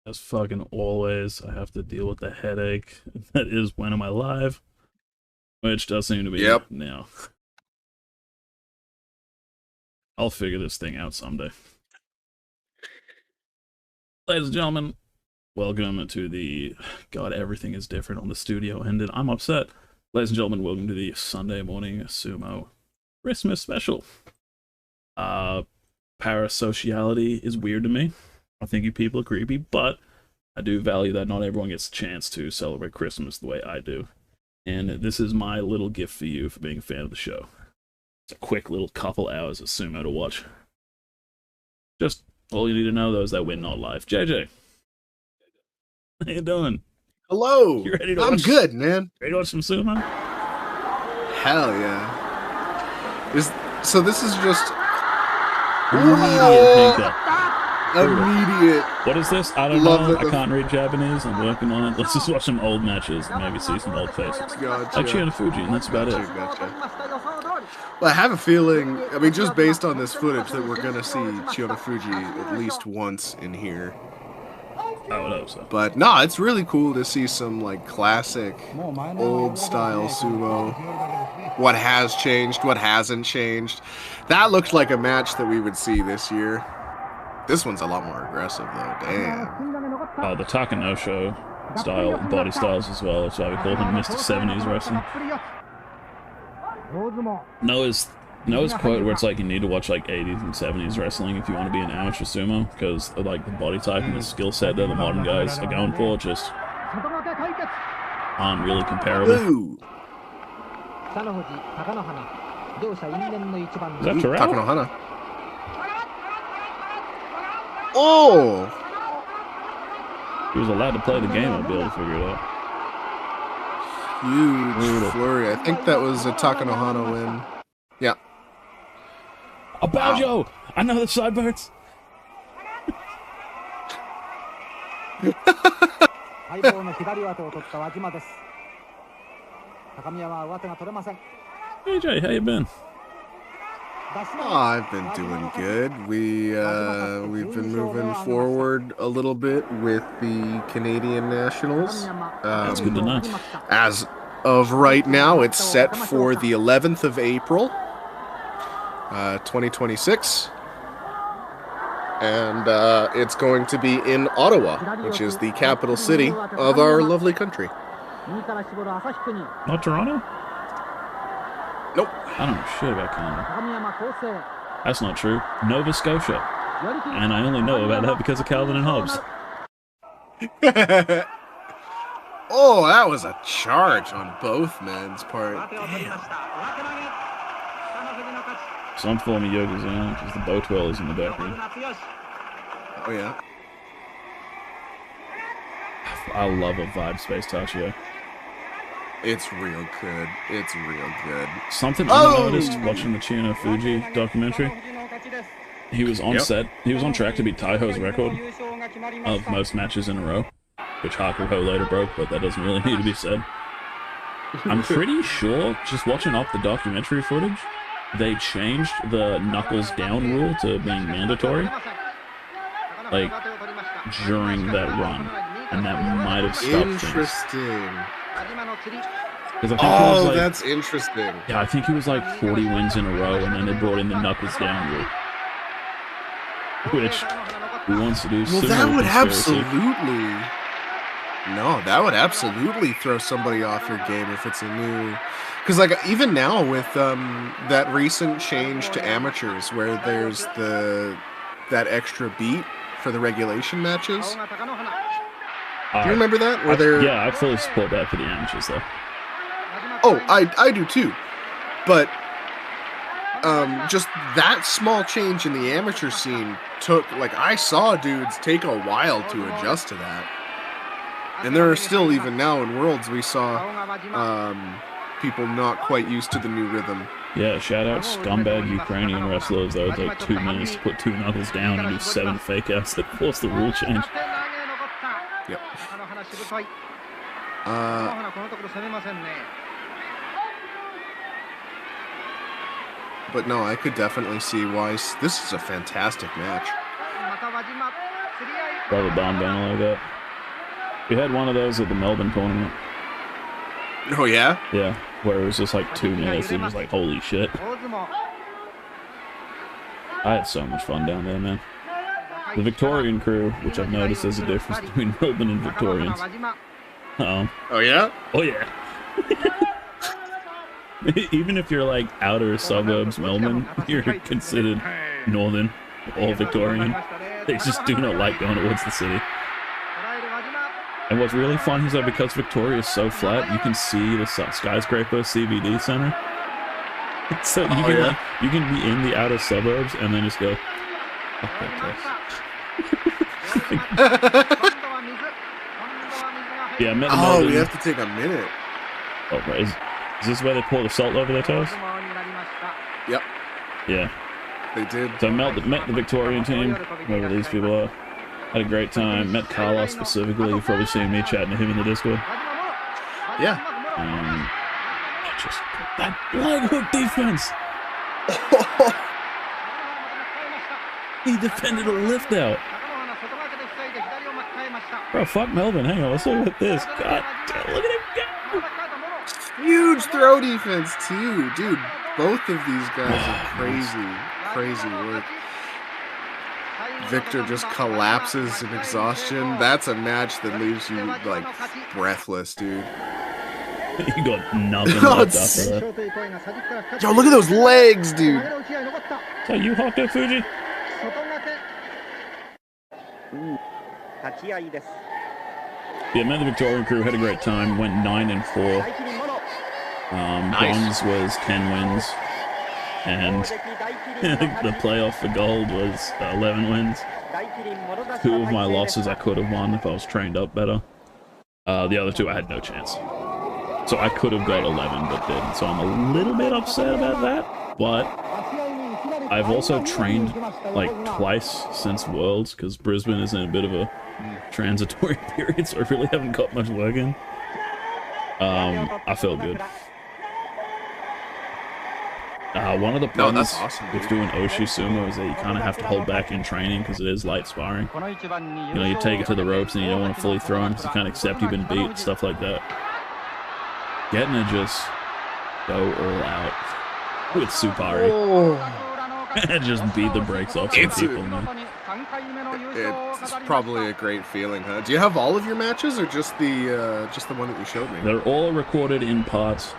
As fucking always, I have to deal with the headache that is when am I live, which does seem to be Yep. now. I'll figure this thing out someday. Ladies and gentlemen, welcome to the God, everything is different on the studio end, and I'm upset. Ladies and gentlemen, welcome to the Sunday morning sumo Christmas special. Parasociality is weird to me. I think you people are creepy, but I do value that not everyone gets a chance to celebrate Christmas the way I do. And this is my little gift for you for being a fan of the show. It's a quick little couple hours of sumo to watch. Just all you need to know, though, is that we're not live. JJ, how you doing? Hello. You ready to I'm watch? good, man. Ready to watch some sumo? Hell yeah. So this is just Immediate pink up. immediate. What is this? I don't Love know. it. I can't read Japanese. I'm working on it. Let's just watch some old matches and maybe see some old faces. Gotcha. Like Chiyo Fuji, and that's about it. Gotcha. Well, I have a feeling, I mean, just based on this footage, that we're going to see Chiyoda Fuji at least once in here. I would hope so. But no, it's really cool to see some like classic, old style sumo. What has changed, what hasn't changed. That looked like a match that we would see this year. This one's a lot more aggressive though, damn. Oh, the Takanosho style, body styles as well. That's why we call him Mr. 70s Wrestling. Noah's quote where it's like you need to watch like 80s and 70s wrestling if you want to be an amateur sumo, because like the body type and the skill set that the modern guys are going for just aren't really comparable. Ooh. Is that Terrell? Takanohana. Oh! He was allowed to play the game, I'd be able to figure it out. Huge flurry. I think that was a Takanohana win. Yeah. A Baojo! I know the sideburns! AJ, how you been? Oh, I've been doing good. We've been moving forward a little bit with the Canadian Nationals. That's good to know. As of right now, it's set for the 11th of April, 2026. And it's going to be in Ottawa, which is the capital city of our lovely country. Not Toronto? Nope. I don't know shit about Canada. That's not true. Nova Scotia. And I only know about that because of Calvin and Hobbes. Oh, that was a charge on both men's part. Some form of Yokozuna, because the Boatwell is in the background. Oh, yeah. I love a vibe Space Tachio. It's real good. It's real good. Something I noticed watching the Chiyo Fuji documentary, he was on set. He was on track to beat Taiho's record of most matches in a row, which Hakuho later broke, but that doesn't really need to be said. I'm pretty sure, just watching off the documentary footage, they changed the knuckles down rule to being mandatory, like, during that run, and that might have stopped Interesting. Oh, like, that's interesting. Yeah, I think he was like 40 wins in a row, and then they brought in the knuckles down rule, which who wants to do? Well, that would absolutely throw somebody off your game if it's a new. Because like even now with that recent change to amateurs, where there's that extra beat for the regulation matches. Do you remember that? Yeah, I fully support that for the amateurs, though. Oh, I do too. But just that small change in the amateur scene took, like, I saw dudes take a while to adjust to that. And there are still, even now in Worlds, we saw people not quite used to the new rhythm. Yeah, shout out scumbag Ukrainian wrestlers that would take 2 minutes to put 2 knuckles down and do 7 fake outs that forced the rule change. Yep. But no, I could definitely see why this is a fantastic match. Rubber band banner like that. We had one of those at the Melbourne tournament. Oh yeah. Yeah, where it was just like 2 minutes. It was like, holy shit. I had so much fun down there, man. The Victorian crew, which I've noticed there's a difference between Melbourne and Victorians. Oh yeah. Oh yeah. Even if you're like outer suburbs Melbourne, you're considered northern or Victorian. They just do not like going towards the city. And what's really fun is that because Victoria is so flat, you can see the skyscraper CBD center. So you can like, you can be in the outer suburbs and then just go, fuck that place. Yeah, I met the Melbourne. We have to take a minute. Oh, right. Is this where they pour the salt over their toes? Yep. Yeah. They did. So I met the Victorian team, whoever these people are. Had a great time. Met Carlos specifically. You've probably seen me chatting to him in the Discord. Yeah. Just that leg hook defense. He defended a lift out. Bro, fuck Melbourne. Hang on, let's look at this. God damn, look at him go. Huge throw defense too, dude. Both of these guys are crazy work. Victor just collapses in exhaustion. That's a match that leaves you like breathless, dude. You got nothing left after that. Yo, look at those legs, dude. So you Hokuto Fuji? Yeah, met the Victorian crew, had a great time, went 9-4. Bronze was 10 wins, and the playoff for gold was 11 wins. 2 of my losses I could have won if I was trained up better. The other 2 I had no chance. So I could have got 11 but didn't, so I'm a little bit upset about that, but I've also trained like twice since Worlds, because Brisbane is in a bit of a transitory period, so I really haven't got much work in. I feel good. One of the problems with doing Oshi Sumo is that you kind of have to hold back in training because it is light sparring. You know, you take it to the ropes and you don't want to fully throw them because you can't accept you've been beat, stuff like that. Getting to just go all out with Supari and just beat the brakes off some people, man. It's probably a great feeling, huh? Do you have all of your matches or just the one that you showed me? They're all recorded in parts.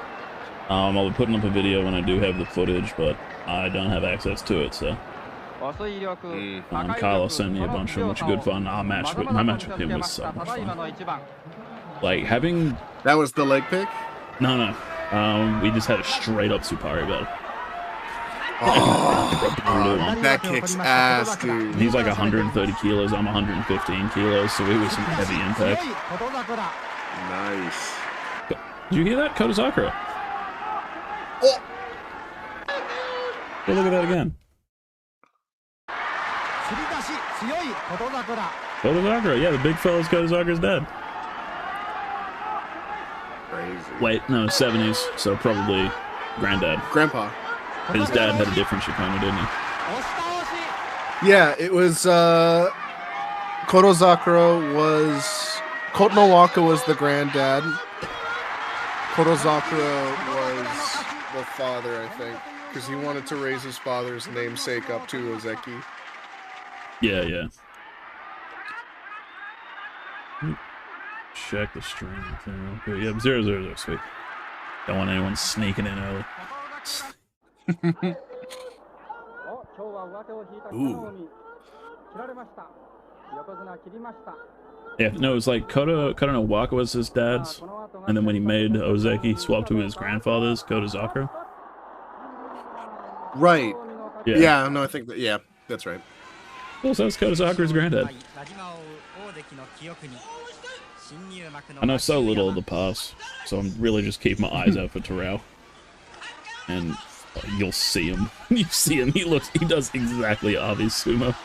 I'll be putting up a video when I do have the footage, but I don't have access to it, so. Carlos sent me a bunch of them, which are good fun. My match with him was so much fun. Like, having... That was the leg pick? No. We just had a straight up Supari battle. Oh, that kicks ass, dude. He's like 130 kilos, I'm 115 kilos, so it was some heavy impact. Nice. Did you hear that? Kodazakura. Oh. Go look at that again. Kodazakura, yeah, the big fella's Kodazakura's dad. Crazy. Wait, no, 70s, so probably granddad. Grandpa. His dad had a different Shikona, didn't he? Yeah, it was, Kodazakura was... Kotonowaka was the granddad. Kodazakura was the father, I think, because he wanted to raise his father's namesake up to Ozeki. Yeah. Check the stream thing real quick. Yep, 000, sweet. Don't want anyone sneaking in early. Ooh. Yeah, no, it was like Kotonowaka was his dad's, and then when he made Ozeki, he swapped to his grandfather's, Kodazakura. Right. Yeah. No, I think that, yeah, that's right. Well, so that's Kodazakura's granddad. I know so little of the past, so I'm really just keeping my eyes out for Terrell. And you'll see him. You see him, he does exactly Avi's sumo.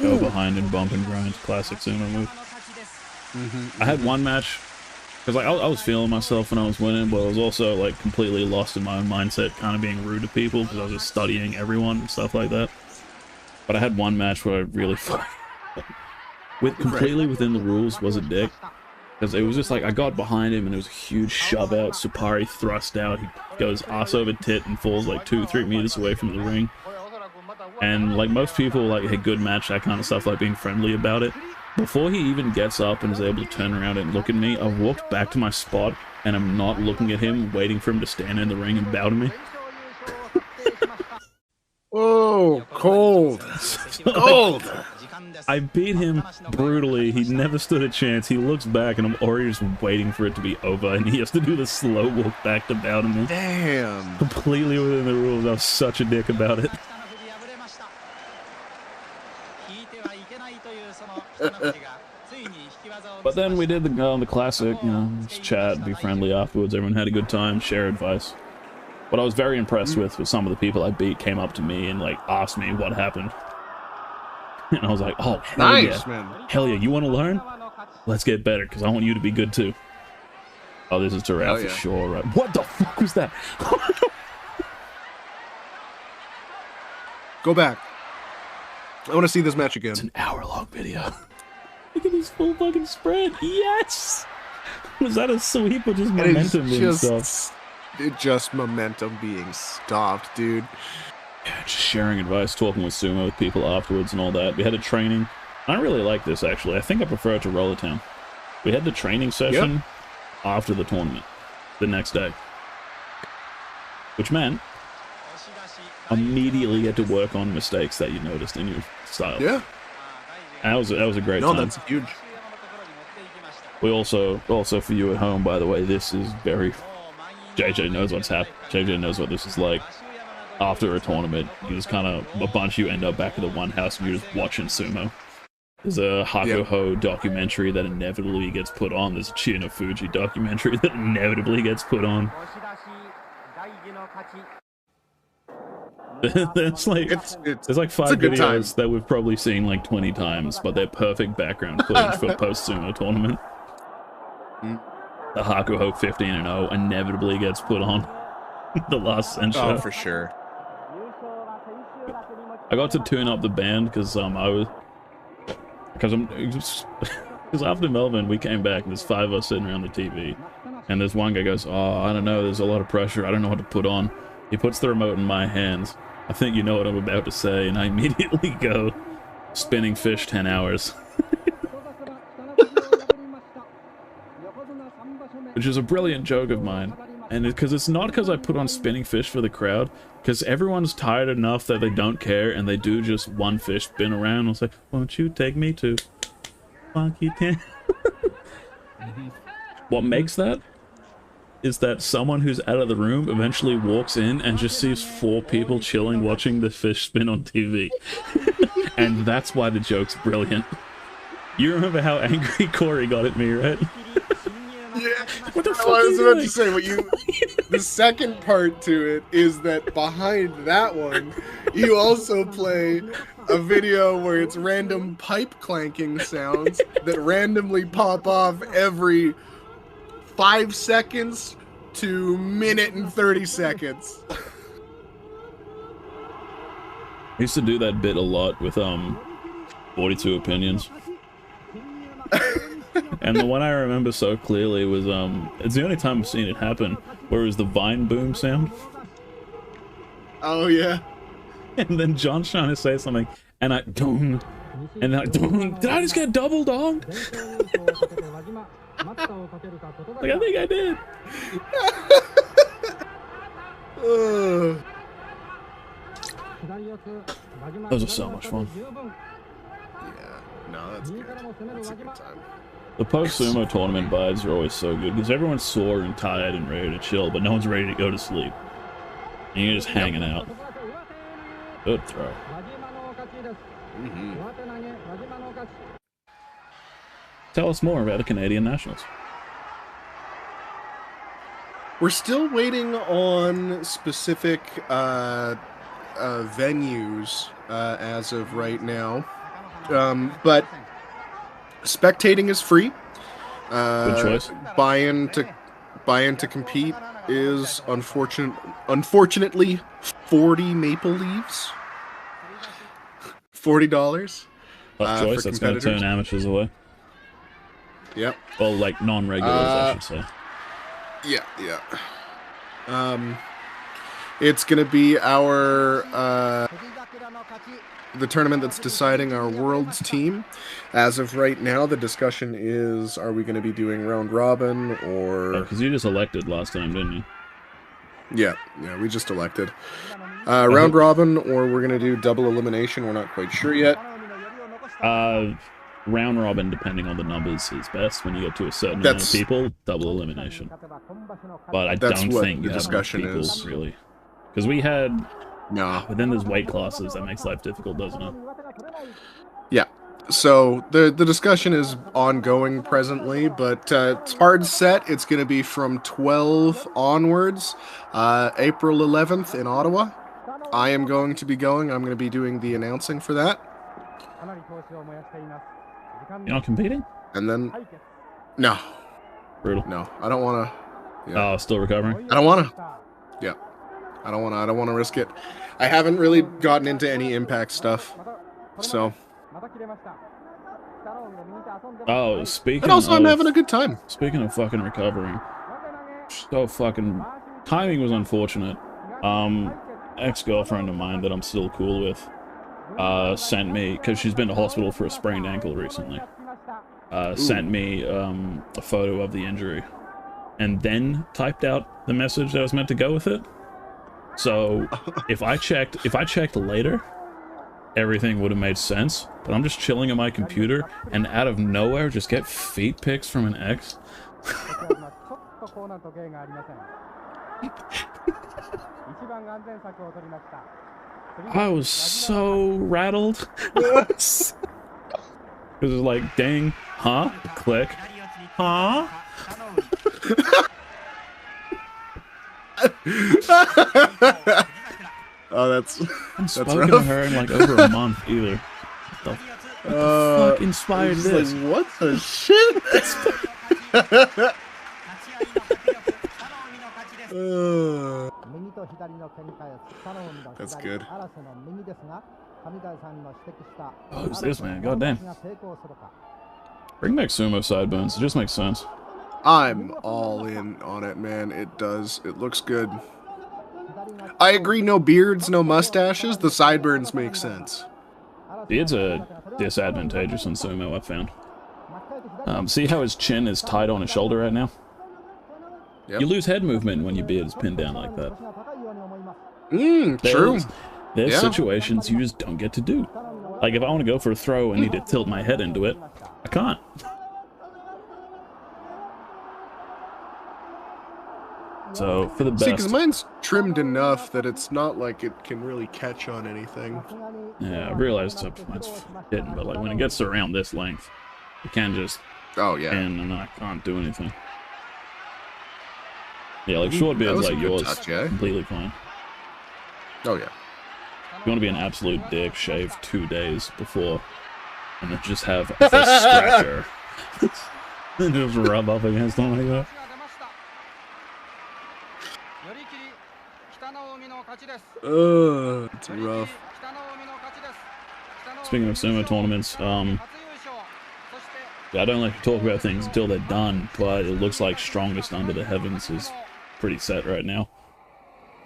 Go behind and bump and grind, classic sumo move. I had one match, because like, I was feeling myself when I was winning, but I was also like completely lost in my own mindset, kind of being rude to people, because I was just studying everyone and stuff like that. But I had one match where I really completely within the rules was a dick. Because it was just like, I got behind him and it was a huge shove out, Supari thrust out, he goes ass over tit and falls like 2-3 meters away from the ring. And like most people, like, hey, good match, that kind of stuff, like being friendly about it. Before he even gets up and is able to turn around and look at me, I walked back to my spot and I'm not looking at him, waiting for him to stand in the ring and bow to me. Oh, cold. Cold. I beat him brutally. He never stood a chance. He looks back and I'm already just waiting for it to be over and he has to do the slow walk back to bow to me. Damn. Completely within the rules. I was such a dick about it. But then we did the classic, you know, just chat, be friendly afterwards. Everyone had a good time, share advice. What I was very impressed with was some of the people I beat came up to me and like asked me what happened. And I was like, oh, hell nice, yeah. man. Hell yeah, you want to learn? Let's get better, because I want you to be good too. Oh, this is Terrell for sure, right? What the fuck was that? Go back. I want to see this match again. It's an hour-long video. Look at this full fucking spread. Yes! Was that a sweep or just momentum being stopped? Just momentum being stopped, dude. Yeah, just sharing advice, talking with sumo with people afterwards and all that. We had a training. I really like this, actually. I think I prefer it to Roller Town. We had the training session after the tournament, the next day. Which meant immediately get to work on mistakes that you noticed in your style. Yeah. That was a great time. No, that's huge. We also for you at home, by the way, this is very... JJ knows what's happened. JJ knows what this is like. After a tournament, you just kind of, a bunch of you end up back at the one house and you're just watching sumo. There's a Hakuho documentary that inevitably gets put on. There's a Chiyo Fuji documentary that inevitably gets put on. There's like there's like 5 videos that we've probably seen like 20 times, but they're perfect background footage for post sumo tournament. The Hakuho 15-0 inevitably gets put on the last Sensho. Oh, for sure. I got to tune up the band because after Melbourne we came back and there's 5 of us sitting around the TV, and this one guy goes, "Oh, I don't know, there's a lot of pressure. I don't know what to put on." He puts the remote in my hands. I think you know what I'm about to say, and I immediately go, "Spinning Fish 10 hours." Which is a brilliant joke of mine. And because it's not because I put on Spinning Fish for the crowd, because everyone's tired enough that they don't care, and they do just one fish spin around and say, "Won't you take me to Funky Town?" What makes that is that someone who's out of the room eventually walks in and just sees 4 people chilling watching the fish spin on TV. And that's why the joke's brilliant. You remember how angry Corey got at me, right? Yeah, what the fuck I was about to say, the second part to it is that behind that one, you also play a video where it's random pipe clanking sounds that randomly pop off every 5 seconds to minute and 30 seconds. I used to do that bit a lot with 42 Opinions. And the one I remember so clearly was, it's the only time I've seen it happen, where it was the Vine boom sound. Oh, yeah. And then John's trying to say something, and I, dong, and I, dong, did I just get double donged? Like, I think I did. Those are so much fun. Yeah, no, that's good. That's a good time. The post-sumo tournament vibes are always so good, because everyone's sore and tired and ready to chill, but no one's ready to go to sleep. And you're just hanging out. Good throw. Tell us more about the Canadian Nationals. We're still waiting on specific venues as of right now, but spectating is free. Good choice. Buy-in to compete is unfortunately 40 maple leaves. $40. Tough choice. for That's going to competitors. turn amateurs away. Yep. Well, like non-regulars, I should say. Yeah. It's gonna be our the tournament that's deciding our world's team. As of right now, the discussion is: are we going to be doing round robin or? Because you just elected last time, didn't you? Yeah, we just elected round robin, or we're gonna do double elimination. We're not quite sure yet. Round robin, depending on the numbers, is best. When you get to a certain amount of people, double elimination. But I don't think the discussion is really, because we had no. But then there's weight classes that makes life difficult, doesn't it? Yeah. So the discussion is ongoing presently, but it's hard set. It's going to be from 12 onwards, April 11th in Ottawa. I am going to be going. I'm going to be doing the announcing for that. You're not competing? And then, no. Brutal. No, I don't want to. Yeah. Oh, still recovering? I don't want to. Yeah. I don't want to risk it. I haven't really gotten into any Impact stuff, so. Oh, speaking. And also, I'm having a good time. Speaking of fucking recovering, so fucking timing was unfortunate. Ex-girlfriend of mine that I'm still cool with, sent me, because she's been to hospital for a sprained ankle recently. Sent me a photo of the injury, and then typed out the message that was meant to go with it. So if I checked later, everything would have made sense. But I'm just chilling on my computer, and out of nowhere, just get feet pics from an ex. I was so rattled. Because it's like, dang, huh? Click. Huh? Oh, that's spoken to her in like over a month either. What the fuck inspired this? Like, what the shit? That's good. Oh, who's this man? Goddamn. Bring back sumo sideburns. It just makes sense. I'm all in on it, man. It does. It looks good. I agree, no beards, no mustaches. The sideburns make sense. Beards are disadvantageous in sumo, I've found. See how his chin is tight on his shoulder right now? Yep. You lose head movement when your beard is pinned down like that. True. There's situations you just don't get to do. Like, if I want to go for a throw and need to tilt my head into it, I can't. So, for the best. See, because mine's trimmed enough that it's not like it can really catch on anything. Yeah, I realized it's hidden, but like when it gets around this length, it can just pin and I can't do anything. Yeah, like short beards like yours, completely fine. Oh yeah. You want to be an absolute dick, shave 2 days before, and then just have the stretcher. And just rub up against them like that. It's rough. Speaking of sumo tournaments, I don't like to talk about things until they're done, but it looks like Strongest Under the Heavens is pretty set right now.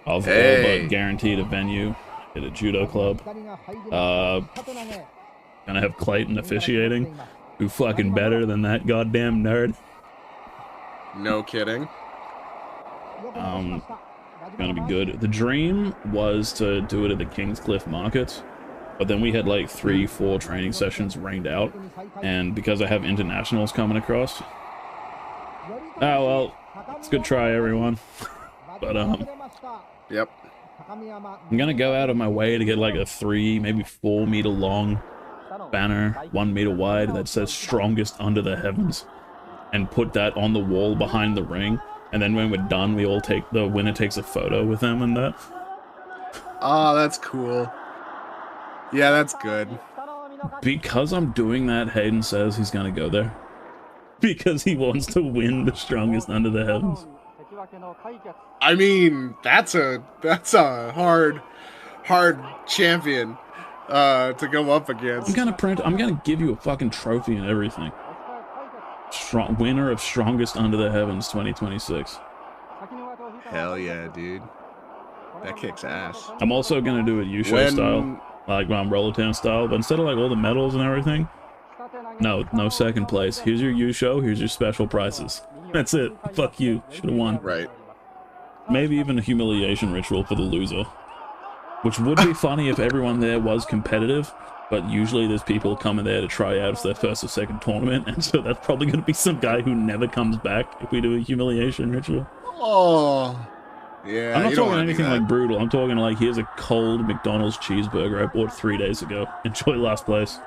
I've all but guaranteed a venue at a judo club. Gonna have Clayton officiating, who fucking better than that goddamn nerd. No kidding. Gonna be good. The dream was to do it at the Kingscliff Market, but then we had like 3-4 training sessions rained out, and because I have internationals coming across. Oh well, it's a good try, everyone. But yep. I'm gonna go out of my way to get like a 3, maybe 4 meter long banner, 1 meter wide, that says Strongest Under the Heavens, and put that on the wall behind the ring. And then when we're done, we all the winner takes a photo with them and that. Oh, that's cool. Yeah, that's good. Because I'm doing that, Hayden says he's gonna go there. Because he wants to win the Strongest Under the Heavens. I mean, that's a hard champion. to go up I'm against. gonna give you a fucking trophy and everything. Winner of Strongest Under the Heavens 2026. Hell yeah, dude. That kicks ass. I'm also gonna do it Yusho style, like Roller Town style, but instead of like all the medals and everything, no second place. Here's your Yusho, here's your special prizes. That's it. Fuck you. Should have won. Right. Maybe even a humiliation ritual for the loser. Which would be funny if everyone there was competitive, but usually there's people coming there to try out as their first or second tournament, and so that's probably going to be some guy who never comes back if we do a humiliation ritual. Oh, yeah. I'm not talking anything like brutal. I'm talking like, here's a cold McDonald's cheeseburger I bought 3 days ago. Enjoy last place.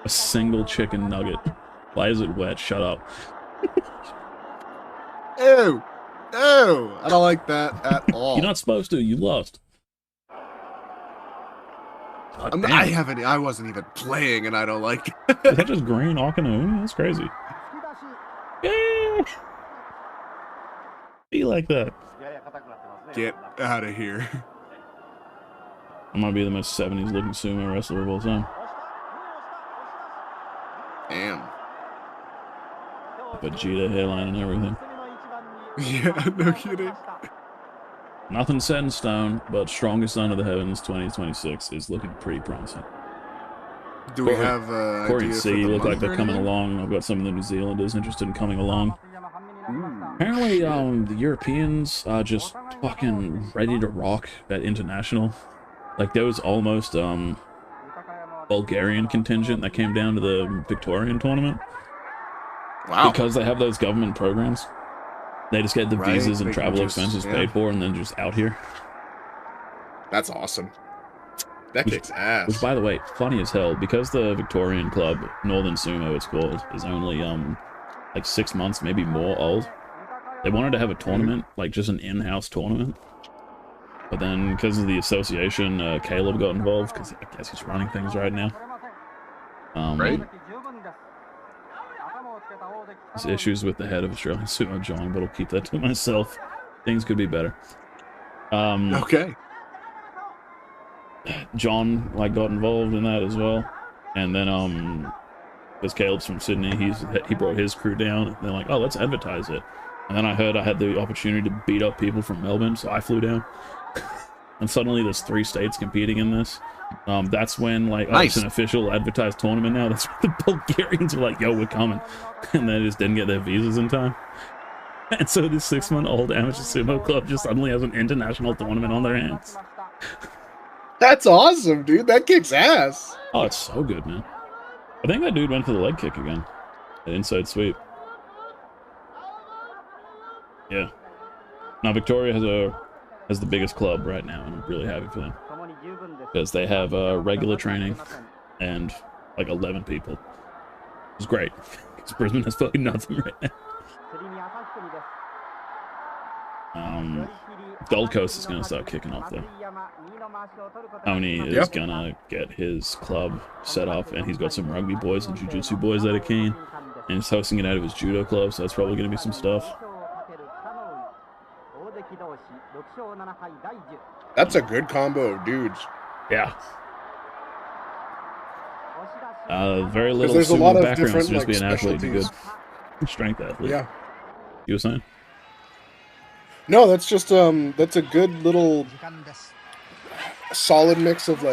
A single chicken nugget. Why is it wet? Shut up. Ew. Ew. I don't like that at all. You're not supposed to. You lost. I wasn't even playing, and I don't like it. Is that just green Akanu? That's crazy. Yeah. Be like that. Get out of here. I might be the most 70s looking sumo wrestler of all time. Damn. Vegeta hairline and everything. Yeah, no kidding. Nothing set in stone, but Strongest Under the Heavens 2026 is looking pretty promising. Do we have Corey and C look like they're coming anything? along. I've got some of the New Zealanders interested in coming along. Apparently, the Europeans are just fucking ready to rock at international. Like, there was almost Bulgarian contingent that came down to the Victorian tournament. Wow. Because they have those government programs. They just get the visas and travel expenses paid for and then just out here. That's awesome. That kicks ass. Which, by the way, funny as hell, because the Victorian club, Northern Sumo it's called, is only like 6 months, maybe more old. They wanted to have a tournament, like just an in-house tournament. But then, because of the association, Caleb got involved, because I guess he's running things right now. Right. There's issues with the head of Australian Sumo, John, but I'll keep that to myself. Things could be better. Okay. John got involved in that as well, and then because Caleb's from Sydney, he brought his crew down. And they're like, oh, let's advertise it. And then I heard I had the opportunity to beat up people from Melbourne, so I flew down. And suddenly there's 3 states competing in this. That's when it's an official advertised tournament now. That's when the Bulgarians were like, yo, we're coming. And they just didn't get their visas in time. And so this 6-month-old amateur sumo club just suddenly has an international tournament on their hands. That's awesome, dude. That kicks ass. Oh, it's so good, man. I think that dude went for the leg kick again. An inside sweep. Yeah. Now Victoria has the biggest club right now, and I'm really happy for them. Because they have regular training and like 11 people. It's great. Because Brisbane has fucking nothing right now. Gold Coast is going to start kicking off though. Tony is going to get his club set up, and he's got some rugby boys and jiu-jitsu boys that are keen. And he's hosting it out of his judo club, so that's probably going to be some stuff. That's a good combo of dudes. Yeah. Very little there's a sumo lot of background, different, so just be an athlete, be good specialties. strength athlete. Yeah. You were saying? No, that's just that's a good little solid mix of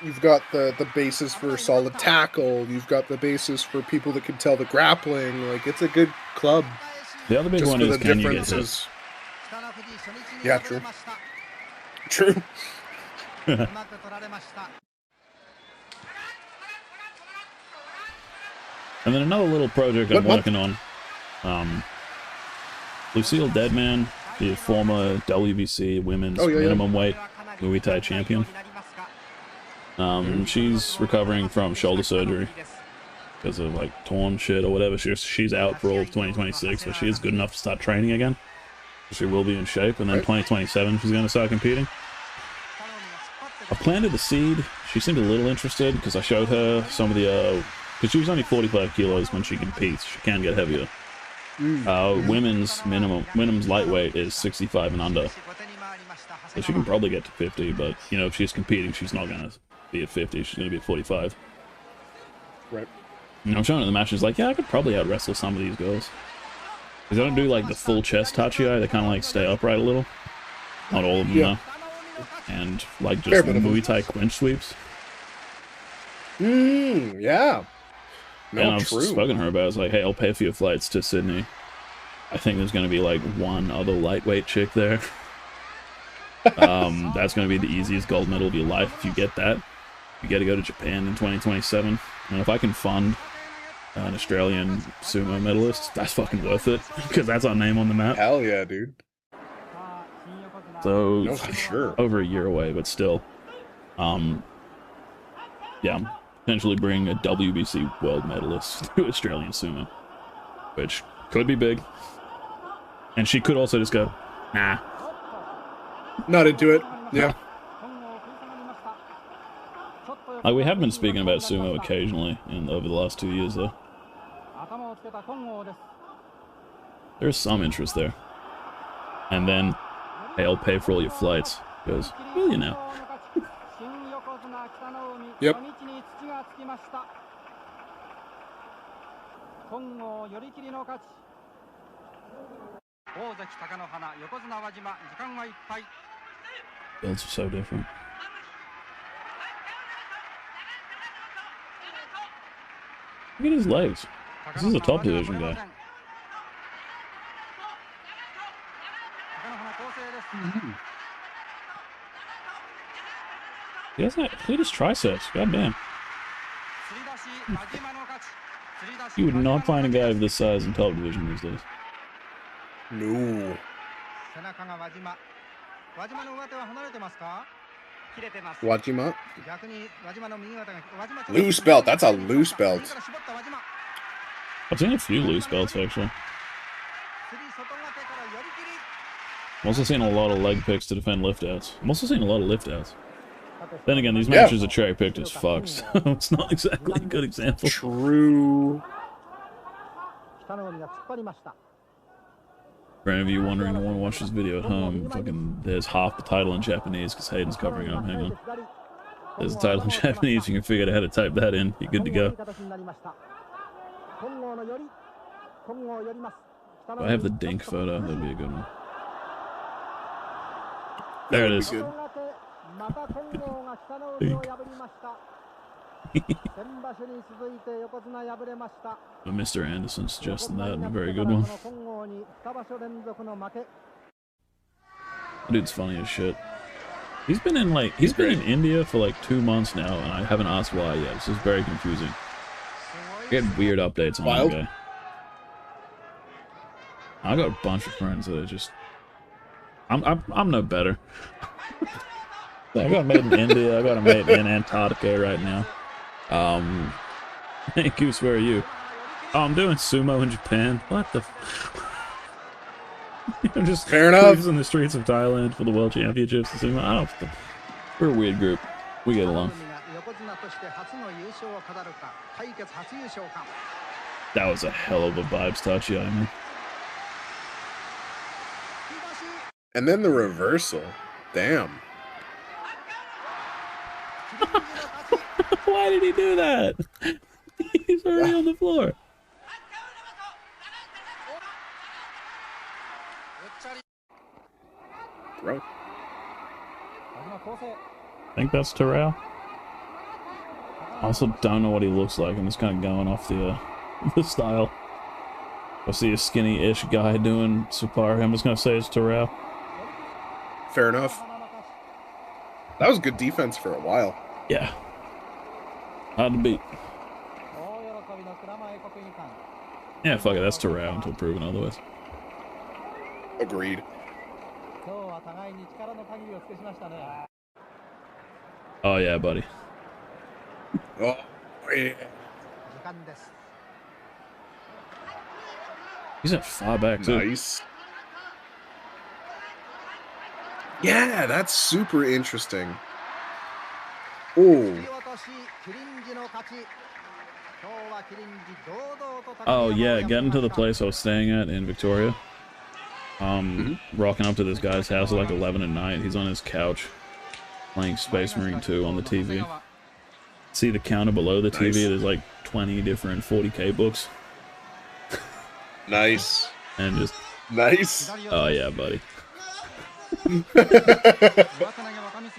you've got the basis for solid tackle, you've got the basis for people that can tell the grappling. It's a good club. The other big one is, can you get hit? Yeah, true. True. And then another little project I'm working on. Lucille Deadman, the former WBC women's minimum weight Muay Thai champion. She's recovering from shoulder surgery because of torn shit or whatever. She's out for all of 2026, but she is good enough to start training again. She will be in shape, and then 2027 she's going to start competing. I planted the seed. She seemed a little interested because I showed her some of the because she was only 45 kilos when she competes. She can get heavier. Women's lightweight is 65 and under. So she can probably get to 50, but, you know, if she's competing, she's not going to be at 50. She's going to be at 45. Right. You know, I'm showing her the match. She's like, yeah, I could probably out-wrestle some of these girls. Because they don't do, like, the full chest tachi. They kind of, like, stay upright a little. Not all of them, though. And, like, just Muay Thai clinch sweeps. Yeah. No, and I've spoken to her about it. I was like, hey, I'll pay for your flights to Sydney. I think there's going to be, like, one other lightweight chick there. That's going to be the easiest gold medal of your life if you get that. You get to go to Japan in 2027. And if I can fund an Australian sumo medalist, that's fucking worth it. Because that's our name on the map. Hell yeah, dude. So, no, for sure. Over a year away, but still. Yeah, potentially bring a WBC world medalist to Australian sumo. Which could be big. And she could also just go, nah. Not into it. Yeah. Like, we have been speaking about sumo occasionally over the last 2 years, though. There's some interest there. And then, hey, I'll pay for all your flights. Goes, well, you know. Yep. Builds are so different. Look at his legs. This is a top division guy. He doesn't have, look at his triceps. God damn. You would not find a guy of this size in top division these days. No. Wajima? Loose belt. That's a loose belt. I've seen a few loose belts, actually. I'm also seeing a lot of leg picks to defend lift outs. I'm also seeing a lot of lift outs. Then again, these matches are cherry picked as fuck, so it's not exactly a good example. True. For any of you wondering who want to watch this video at home, fucking, there's half the title in Japanese because Hayden's covering it up. Hang on. There's the title in Japanese. You can figure out how to type that in. You're good to go. If I have the Dink photo, that'd be a good one. There it is. Mr. Anderson suggesting that, a very good one. Dude's funny as shit. He's been in in India for like 2 months now, and I haven't asked why yet. This is very confusing. I get weird updates on that guy. I got a bunch of friends that are just. I'm no better. I got a mate in India. I got a mate in Antarctica right now. Hey Goose, where are you? Oh, I'm doing sumo in Japan. What the? I'm just fair enough. In the streets of Thailand for the World Championships. Sumo. I don't. We're a weird group. We get along. That was a hell of a vibes touchy, I mean. And then the reversal. Damn. Why did he do that? He's already on the floor. Bro. I think that's Terrell. I also don't know what he looks like. I'm just kind of going off the style. I see a skinny-ish guy doing Supari. I'm just going to say it's Terrell. Fair enough. That was good defense for a while. Yeah. Hard to beat. Yeah, fuck it. That's Terrell until proven otherwise. Agreed. Oh, yeah, buddy. Oh, yeah. He's at far back, too. Nice. Yeah, that's super interesting. Oh. Oh, yeah, getting to the place I was staying at in Victoria. Rocking up to this guy's house at like 11 at night. He's on his couch playing Space Marine 2 on the TV. See the counter below the TV? There's like 20 different 40k books. Nice. And just... Nice. Oh yeah, buddy.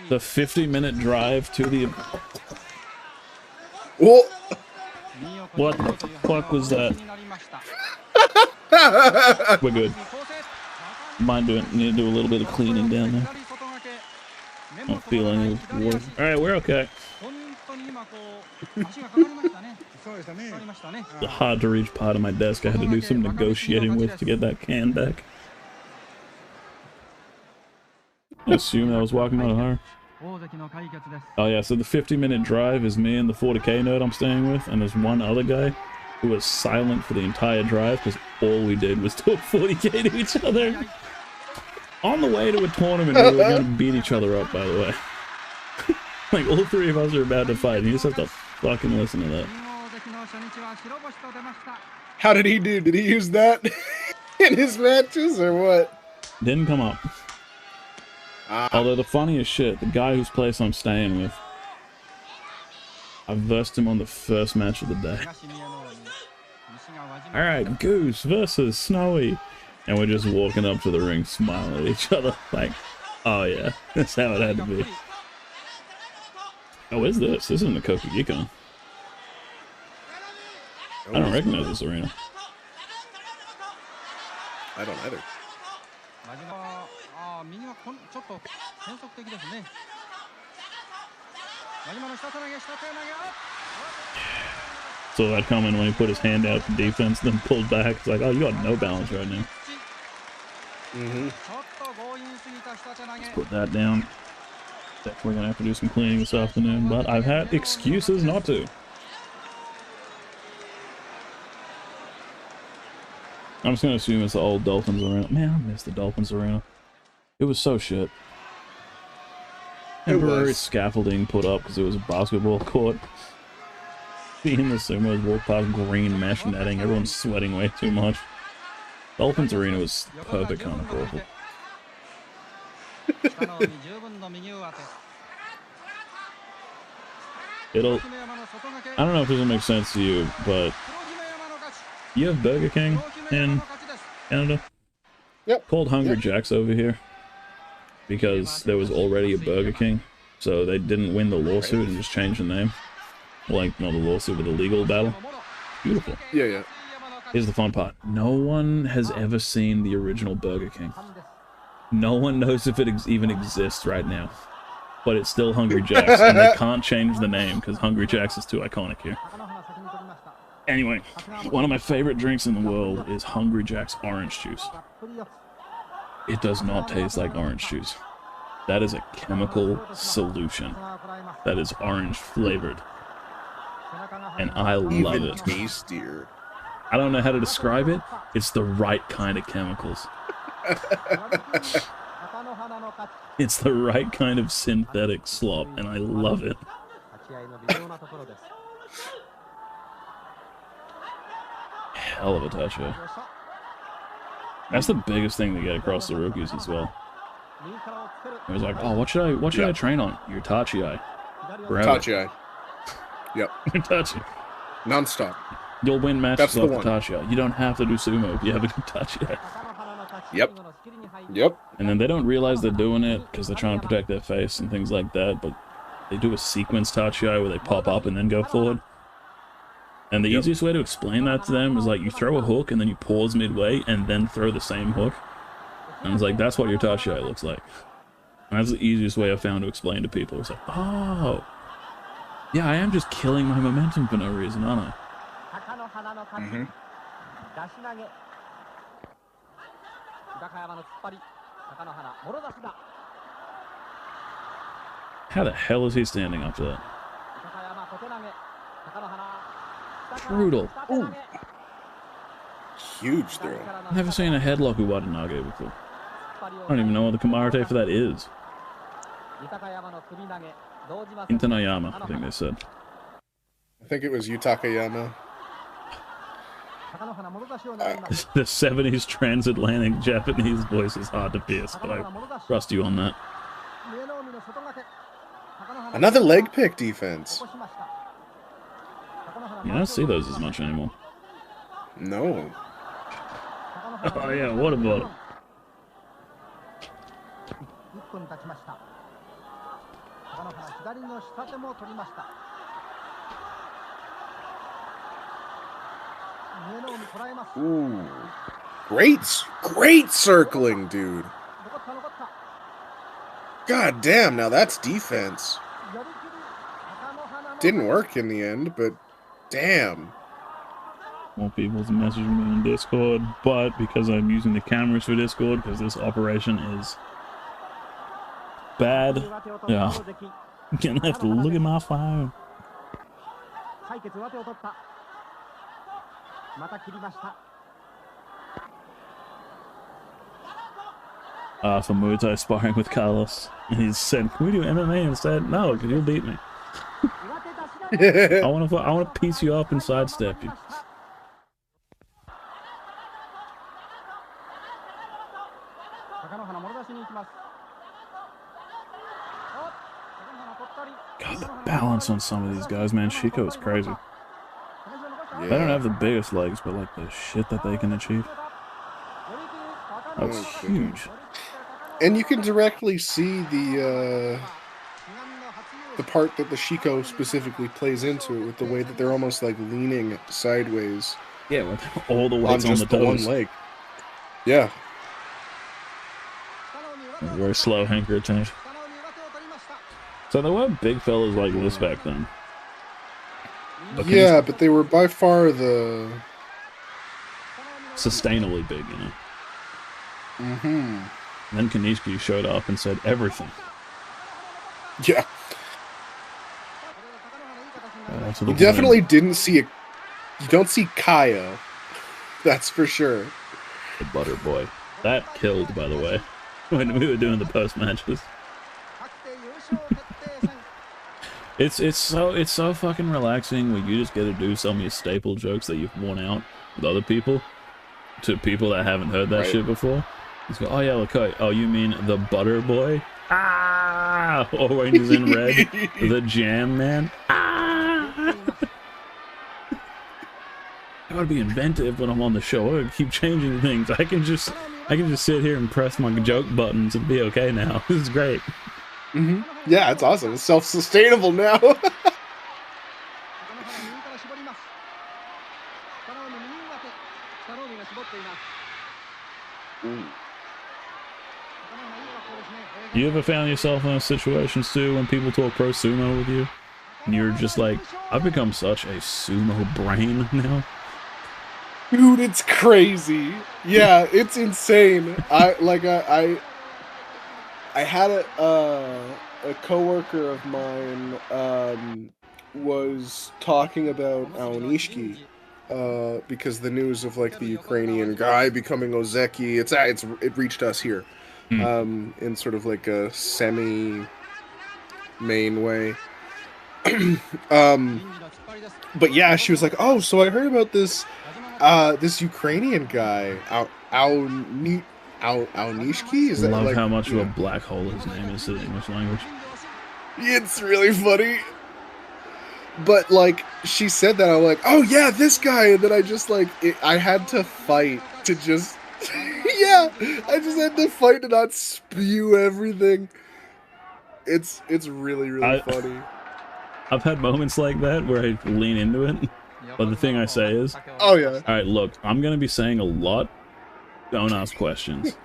The 50-minute drive to the... Whoa. What the fuck was that? We're good. Need to do a little bit of cleaning down there. Not feeling it. Alright, we're okay. The hard to reach part of my desk I had to do some negotiating with to get that can back. I assume I was walking out of her. Oh yeah, so the 50-minute drive is me and the 40k nerd I'm staying with, and there's one other guy who was silent for the entire drive because all we did was talk 40k to each other. On the way to a tournament, we were going to beat each other up, by the way. Like, all three of us are about to fight, and you just have to fucking listen to that. How did he do? Did he use that in his matches, or what? Didn't come up. Although the funniest shit, the guy whose place I'm staying with, I versed him on the first match of the day. Alright, Goose versus Snowy. And we're just walking up to the ring smiling at each other like, oh yeah, that's how it had to be. Oh, what is this? This isn't the Kokugikon. I don't recognize this arena. I don't either. So that coming when he put his hand out for defense, then pulled back. It's like, oh, you got no balance right now. Let's put that down. Definitely gonna have to do some cleaning this afternoon, but I've had excuses not to. I'm just gonna assume it's the old Dolphins arena. Man, I miss the Dolphins arena. It was so shit. Temporary scaffolding put up because it was a basketball court. Seeing the sumos walk past green mesh netting, everyone's sweating way too much. Dolphins arena was perfect kind of awful. I don't know if this will make sense to you, but you have Burger King in Canada? Yep. Called Hungry Jack's over here because there was already a Burger King, so they didn't win the lawsuit and just changed the name. Like, not a lawsuit, but a legal battle. Beautiful. Yeah, yeah. Here's the fun part. No one has ever seen the original Burger King. No one knows if it even exists right now. But it's still Hungry Jack's, and they can't change the name because Hungry Jack's is too iconic here. Anyway, one of my favorite drinks in the world is Hungry Jack's orange juice. It does not taste like orange juice. That is a chemical solution that is orange flavored. And I love it. Tastier. I don't know how to describe it. It's the right kind of chemicals. It's the right kind of synthetic slop, and I love it. Hell of a touch, yeah. That's the biggest thing to get across the rookies as well. It was like, oh, what should I train on? Your Tachi-ai. Tachi-ai. Yep. Tachi. Non-stop. You'll win matches off the Tachi-ai. You don't have to do sumo if you have a good Tachi-ai. Yep. Yep. And then they don't realize they're doing it because they're trying to protect their face and things like that, but they do a sequence Tachi-ai where they pop up and then go forward. And the easiest way to explain that to them is like you throw a hook and then you pause midway and then throw the same hook. And it's like, that's what your Tachi-ai looks like. And that's the easiest way I've found to explain to people. It's like, oh, yeah, I am just killing my momentum for no reason, aren't I? Mm-hmm. How the hell is he standing up to that? Brutal. Ooh. Huge throw. Never seen a headlock Uwadanage before. I don't even know what the Kamarate for that is. Intanayama, I think they said. I think it was Yutakayama. The 70s transatlantic Japanese voice is hard to pierce, but I trust you on that. Another leg pick defense. You don't see those as much anymore. No. Oh yeah, what about it? Ooh. Great circling, dude. God damn, now that's defense. Didn't work in the end, but damn. More people to message me on Discord, but because I'm using the cameras for Discord, because this operation is bad, yeah, I'm gonna have to look at my phone. For Muay Thai sparring with Carlos, and he said, "Can we do MMA instead?" No, because you'll beat me. I want to piece you up and sidestep you. God, the balance on some of these guys, man. Shiko is crazy. Yeah. They don't have the biggest legs, but like the shit that they can achieve. That's huge. And you can directly see the part that the Shiko specifically plays into it with the way that they're almost like leaning sideways. Yeah, with all the weights on just the the toes. one leg. Yeah. Very slow anchor attempt. So there were big fellas like this back then. Yeah, but they were by far the sustainably big, you know. Mm-hmm. And then Kanishiki showed up and said everything. Yeah. You definitely didn't see a. You don't see Kaya. That's for sure. The butter boy. That killed, by the way, when we were doing the post matches. It's so fucking relaxing when you just get to do some of your staple jokes that you've worn out with other people to people that haven't heard that shit before. It's go, oh yeah, look, oh you mean the butter boy? Ah, oranges in red, the jam man. Ah. I gotta be inventive when I'm on the show. I gotta keep changing things. I can just sit here and press my joke buttons and be okay now. This is great. Mm-hmm. Yeah, it's awesome. It's self-sustainable now. You ever found yourself in situations too when people talk pro sumo with you, and you're just like, I've become such a sumo brain now. Dude, it's crazy. Yeah, it's insane. I had a coworker of mine was talking about Aonishiki because the news of like the Ukrainian guy becoming Ozeki, it reached us here in sort of like a semi main way. But yeah, she was like, "Oh, so I heard about this this Ukrainian guy, Aonishki." Is that love like, how much of a black hole his name is to the English language. It's really funny. But like she said that, I'm like, oh yeah, this guy, and then I just like I had to fight to just yeah, I just had to fight to not spew everything. It's really funny. I've had moments like that where I lean into it, but the thing I say is, oh yeah, all right, look, I'm gonna be saying a lot. Don't ask questions.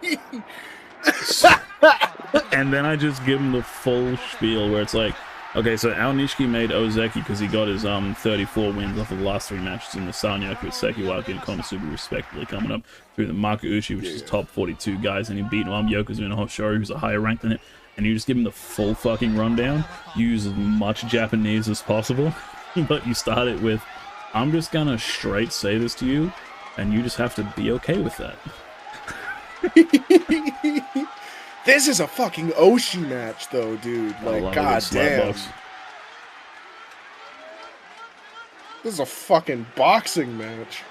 And then I just give him the full spiel where it's like, okay, so Aonishiki made Ozeki because he got his 34 wins off of the last 3 matches in the Sanyaku, Sekiwaki, and Konosuba respectively, coming up through the Makuuchi, which is top 42 guys, and he beat Yokozuna Hoshori, who's a higher rank than it, and you just give him the full fucking rundown, use as much Japanese as possible, but you start it with, I'm just gonna straight say this to you, and you just have to be okay with that. This is a fucking Oshi match, though, dude. Like, goddamn. This is a fucking boxing match.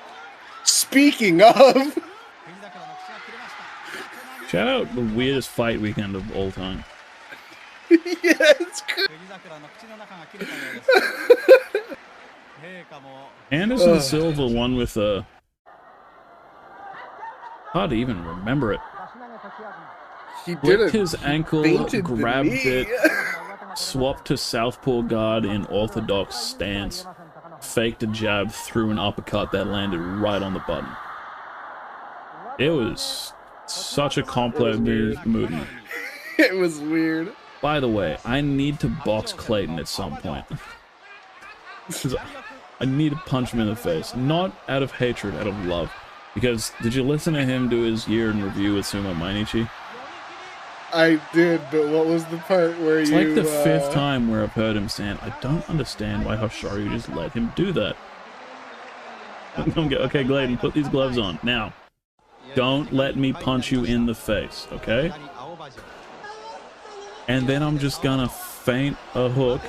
Speaking of, Shout out the weirdest fight weekend of all time. yeah, it's good. Anderson Silva won with a... hard to even remember it. He did Flipped it. his ankle, Fainted the grabbed knee. it, swapped to southpaw guard in orthodox stance, faked a jab, threw an uppercut that landed right on the button. It was such a complex movement. It was weird. By the way, I need to box Clayton at some point. 'Cause I need to punch him in the face. Not out of hatred, out of love. Because, did you listen to him do his year in review with Sumo Mainichi? I did, but what was the part where It's you... like the fifth time where I've heard him saying, I don't understand why Hoshoryu just let him do that. Okay, Gladen, put these gloves on. Now, don't let me punch you in the face, okay? And then I'm just gonna feint a hook.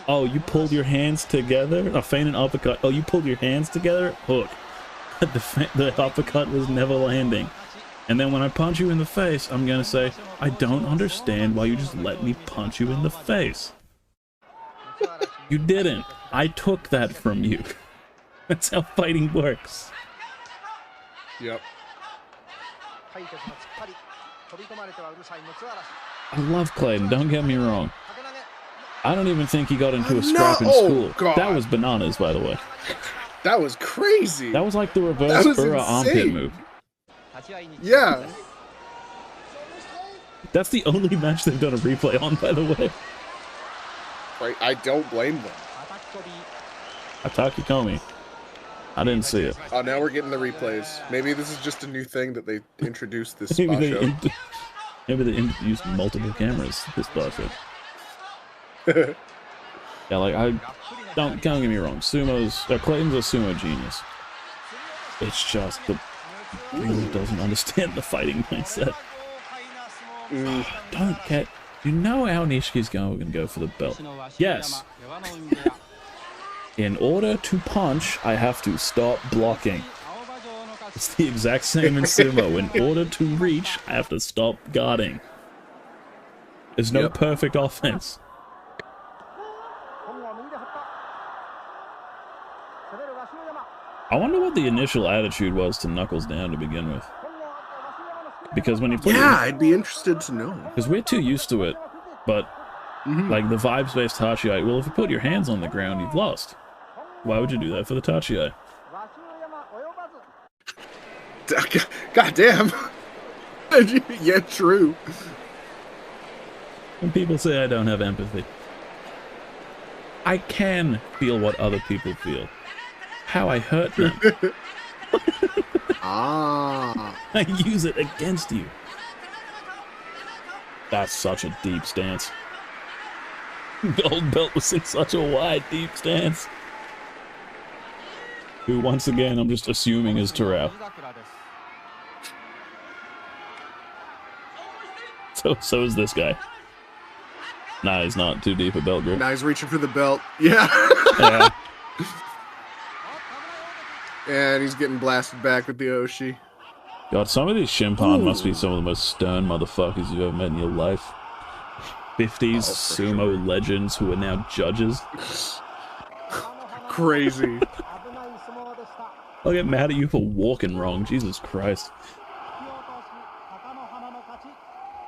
Oh, you pulled your hands together? A feint an uppercut. Oh, you pulled your hands together? Hook. The uppercut was never landing. And then when I punch you in the face, I'm gonna say, I don't understand why you just let me punch you in the face. You didn't. I took that from you. That's how fighting works. Yep. I love Clayton, don't get me wrong. I don't even think he got into a scrap in school. God. That was bananas, by the way. That was crazy. That was like the reverse Ura armpit move. Yeah. That's the only match they've done a replay on, by the way. Right, I don't blame them. Ataki Komi. I didn't see it. Oh, now we're getting the replays. Maybe this is just a new thing that they introduced this Maybe spot they, show. maybe they used multiple cameras this spot show. Yeah, like, don't get me wrong. Clayton's a sumo genius. It's just the really doesn't understand the fighting mindset. Don't get. You know how Nishiki's going to go for the belt. Yes. In order to punch, I have to stop blocking. It's the exact same in sumo. In order to reach, I have to stop guarding. There's no perfect offense. I wonder what the initial attitude was to Knuckles Down to begin with. Because when you put I'd be interested to know. Because we're too used to it, but like the vibes-based Tachiai, well, if you put your hands on the ground, you've lost. Why would you do that for the Tachiai? God damn. Yeah, true. When people say I don't have empathy, I can feel what other people feel. How I hurt them. I use it against you. That's such a deep stance. Gold belt was in such a wide, deep stance. Who, once again, I'm just assuming is Terrell. So is this guy. Nah, he's not too deep a belt grip. Now he's reaching for the belt. Yeah. Yeah. And he's getting blasted back with the Oshi. God, some of these Shimpan must be some of the most stern motherfuckers you've ever met in your life. 50s sumo legends who are now judges. Crazy. I'll get mad at you for walking wrong. Jesus Christ.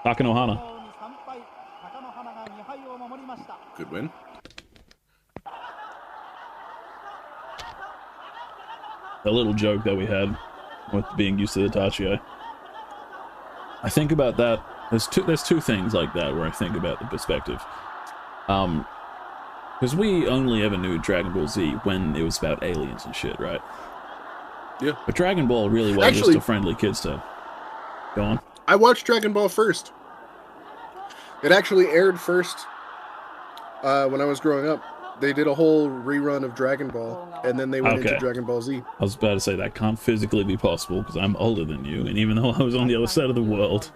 Takanohana. Good win. A little joke that we had with being used to the Tachiai. I think about that. There's two things like that where I think about the perspective. Because we only ever knew Dragon Ball Z when it was about aliens and shit, right? Yeah. But Dragon Ball really was just a friendly kids tale. Go on. I watched Dragon Ball first. It actually aired first when I was growing up. They did a whole rerun of Dragon Ball, and then they went into Dragon Ball Z. I was about to say that can't physically be possible because I'm older than you, and even though I was on the other side of the world,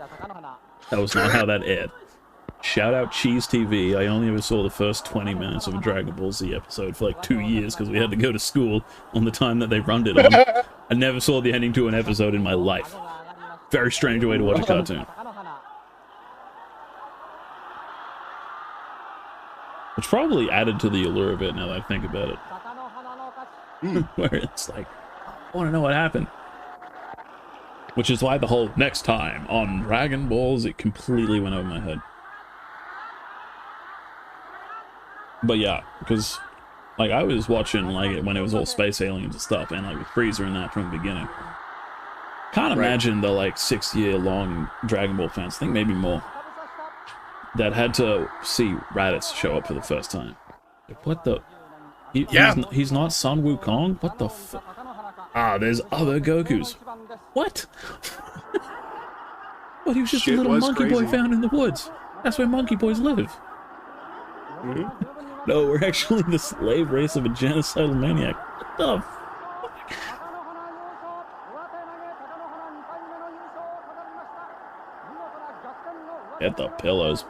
that was not how that aired. Shout out Cheese TV. I only ever saw the first 20 minutes of a Dragon Ball Z episode for like 2 years because we had to go to school on the time that they run it on. I never saw the ending to an episode in my life. Very strange way to watch a cartoon. Which probably added to the allure of it now that I think about it. Where it's like, I want to know what happened. Which is why the whole next time on Dragon Balls, it completely went over my head. But yeah, because like I was watching like it when it was all space aliens and stuff, and like with Freezer and that from the beginning. Can't imagine the like 6-year-long Dragon Ball fans, I think maybe more, that had to see Raditz show up for the first time. Like, what the? He's not Sun Wukong? What the f? Ah, there's other Gokus. What? Well, he was just a little monkey boy found in the woods. That's where monkey boys live. No, we're actually the slave race of a genocidal maniac. What the fuck? Get the pillows.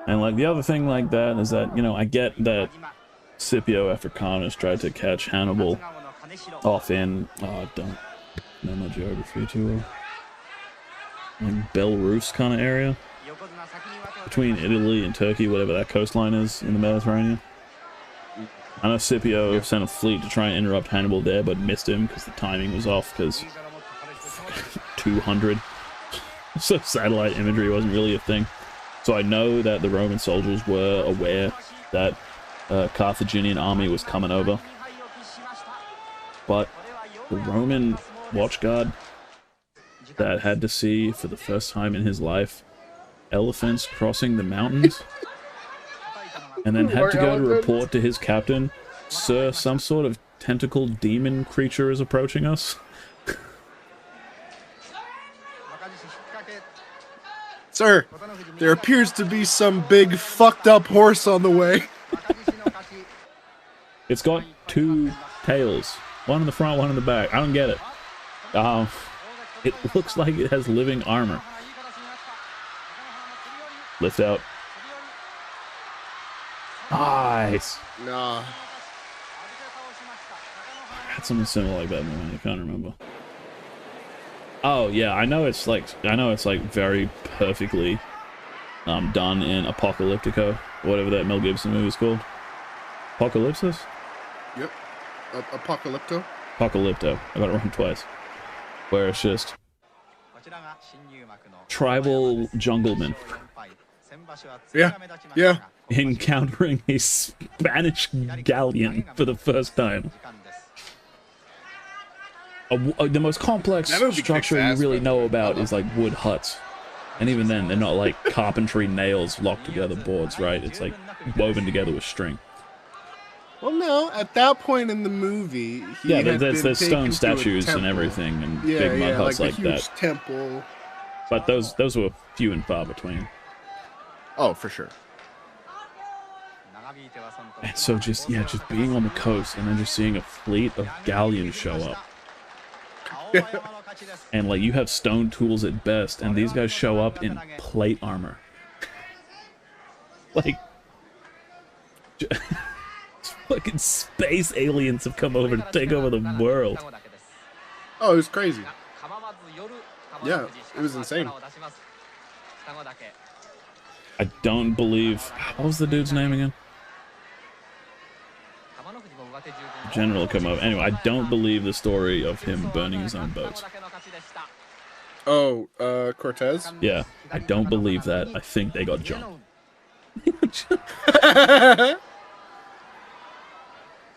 And like the other thing like that is that, you know, I get that Scipio Africanus tried to catch Hannibal off in, I don't know my geography too well, like Belarus kind of area, between Italy and Turkey, whatever that coastline is in the Mediterranean. I know Scipio sent a fleet to try and interrupt Hannibal there, but missed him because the timing was off, because 200. So satellite imagery wasn't really a thing. So I know that the Roman soldiers were aware that Carthaginian army was coming over. But the Roman watchguard that had to see for the first time in his life elephants crossing the mountains and then had to go to report to his captain, "Sir, some sort of tentacled demon creature is approaching us." Sir, there appears to be some big fucked up horse on the way. It's got 2 tails. One in the front, one in the back. I don't get it. It looks like it has living armor. Lift out. Nice. Nah. I had something similar like that in the movie. I can't remember. Oh yeah, I know it's like very perfectly done in Apocalyptico, whatever that Mel Gibson movie is called. Apocalypsis? Yep. Apocalypto? Apocalypto. I got it wrong twice. Where it's just tribal junglemen. Yeah. Yeah. Encountering a Spanish galleon for the first time. The most complex structure you really know about is like wood huts. And even then, they're not like carpentry nails locked together boards, right? It's like woven together with string. Well, no, at that point in the movie, there's stone statues and everything, and big mud huts like a huge that. Temple. But those were few and far between. Oh, for sure. And so just being on the coast and then just seeing a fleet of galleons show up. And like you have stone tools at best, and these guys show up in plate armor. Like fucking space aliens have come over to take over the world. Oh, it was crazy. Yeah, it was insane. I don't believe... What was the dude's name again? General come up. Anyway, I don't believe the story of him burning his own boats. Oh, Cortez? Yeah, I don't believe that. I think they got jumped.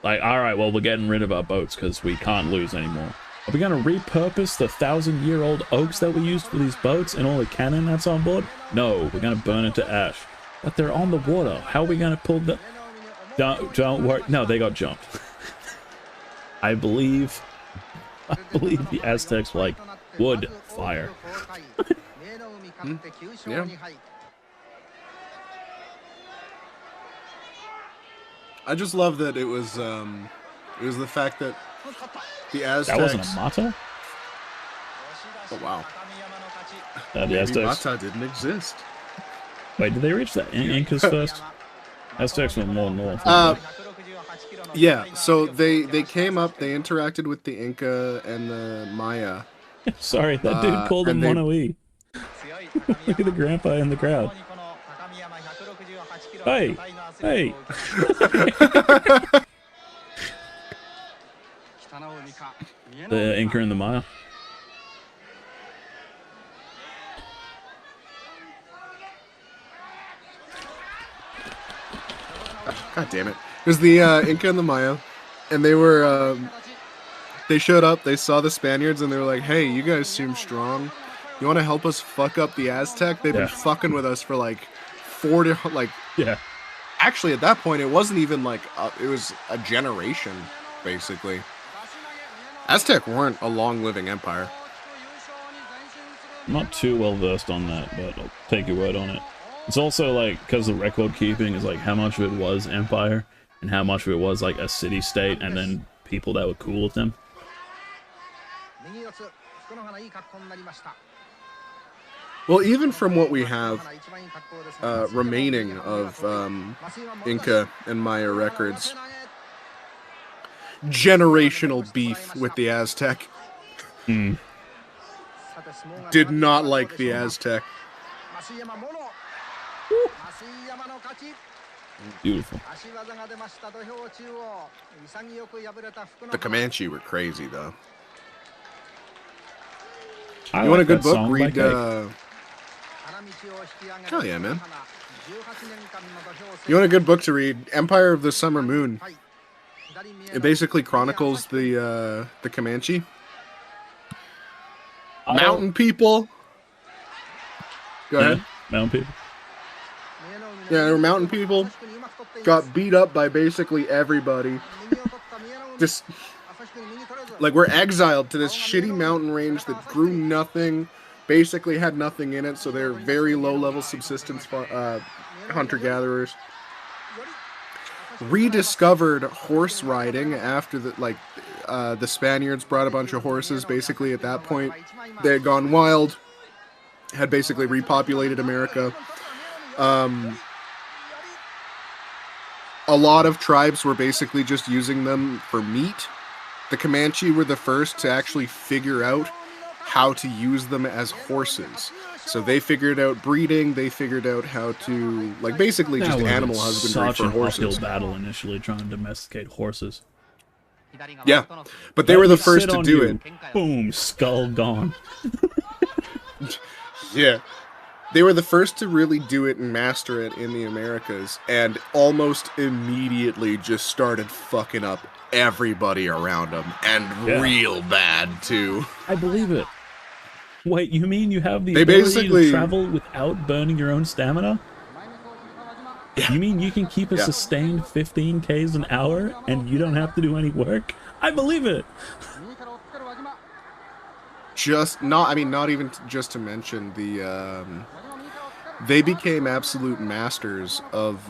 Like, alright, well, we're getting rid of our boats because we can't lose anymore. Are we going to repurpose the 1,000-year-old oaks that we used for these boats and all the cannon that's on board? No, we're going to burn it to ash. But they're on the water. How are we going to pull the... Don't worry. No, they got jumped. I believe the Aztecs were like, wood, fire. Yeah. I just love that it was the fact that the Aztecs... That wasn't a motto? Oh, wow. The Maybe Aztecs. Bata didn't exist. Wait, did they reach the Incas first? Aztecs were more north. Yeah, so they came up, they interacted with the Inca and the Maya. Sorry, that dude called him and they- Mono E. Look at the grandpa in the crowd. Hey, hey. The Inca and the Maya. God damn it. It was the Inca and the Maya, and they were, they showed up, they saw the Spaniards, and they were like, hey, you guys seem strong. You want to help us fuck up the Aztec? They've been fucking with us for like Yeah. Actually, at that point, it wasn't even like, it was a generation, basically. Aztec weren't a long-living empire. I'm not too well versed on that, but I'll take your word on it. It's also like, because the record keeping is like how much of it was empire and how much of it was like a city-state and then people that were cool with them. Well, even from what we have remaining of Inca and Maya records, generational beef with the Aztec. Did not like the Aztec. Beautiful. The Comanche were crazy, though. I You want a like good that book? song by Read. Cake. Hell yeah, man. You want a good book to read? Empire of the Summer Moon. It basically chronicles the Comanche. Mountain people. Go ahead. Mountain people. Yeah, they were mountain people. Got beat up by basically everybody. Just like we're exiled to this shitty mountain range that grew nothing, basically had nothing in it, so they're very low-level subsistence hunter-gatherers. Rediscovered horse riding after the Spaniards brought a bunch of horses. Basically, at that point, they had gone wild, had basically repopulated America. A lot of tribes were basically just using them for meat. The Comanche were the first to actually figure out how to use them as horses. So they figured out breeding, they figured out how to, like, basically just animal husbandry for horses. Such an uphill battle initially trying to domesticate horses. Yeah, but they were the first to do it. Boom, skull gone. Yeah. They were the first to really do it and master it in the Americas, and almost immediately just started fucking up everybody around them, and real bad, too. I believe it. Wait, you mean you have the ability to travel without burning your own stamina? Yeah. You mean you can keep a sustained 15 Ks an hour, and you don't have to do any work? I believe it! Not even just to mention the, they became absolute masters of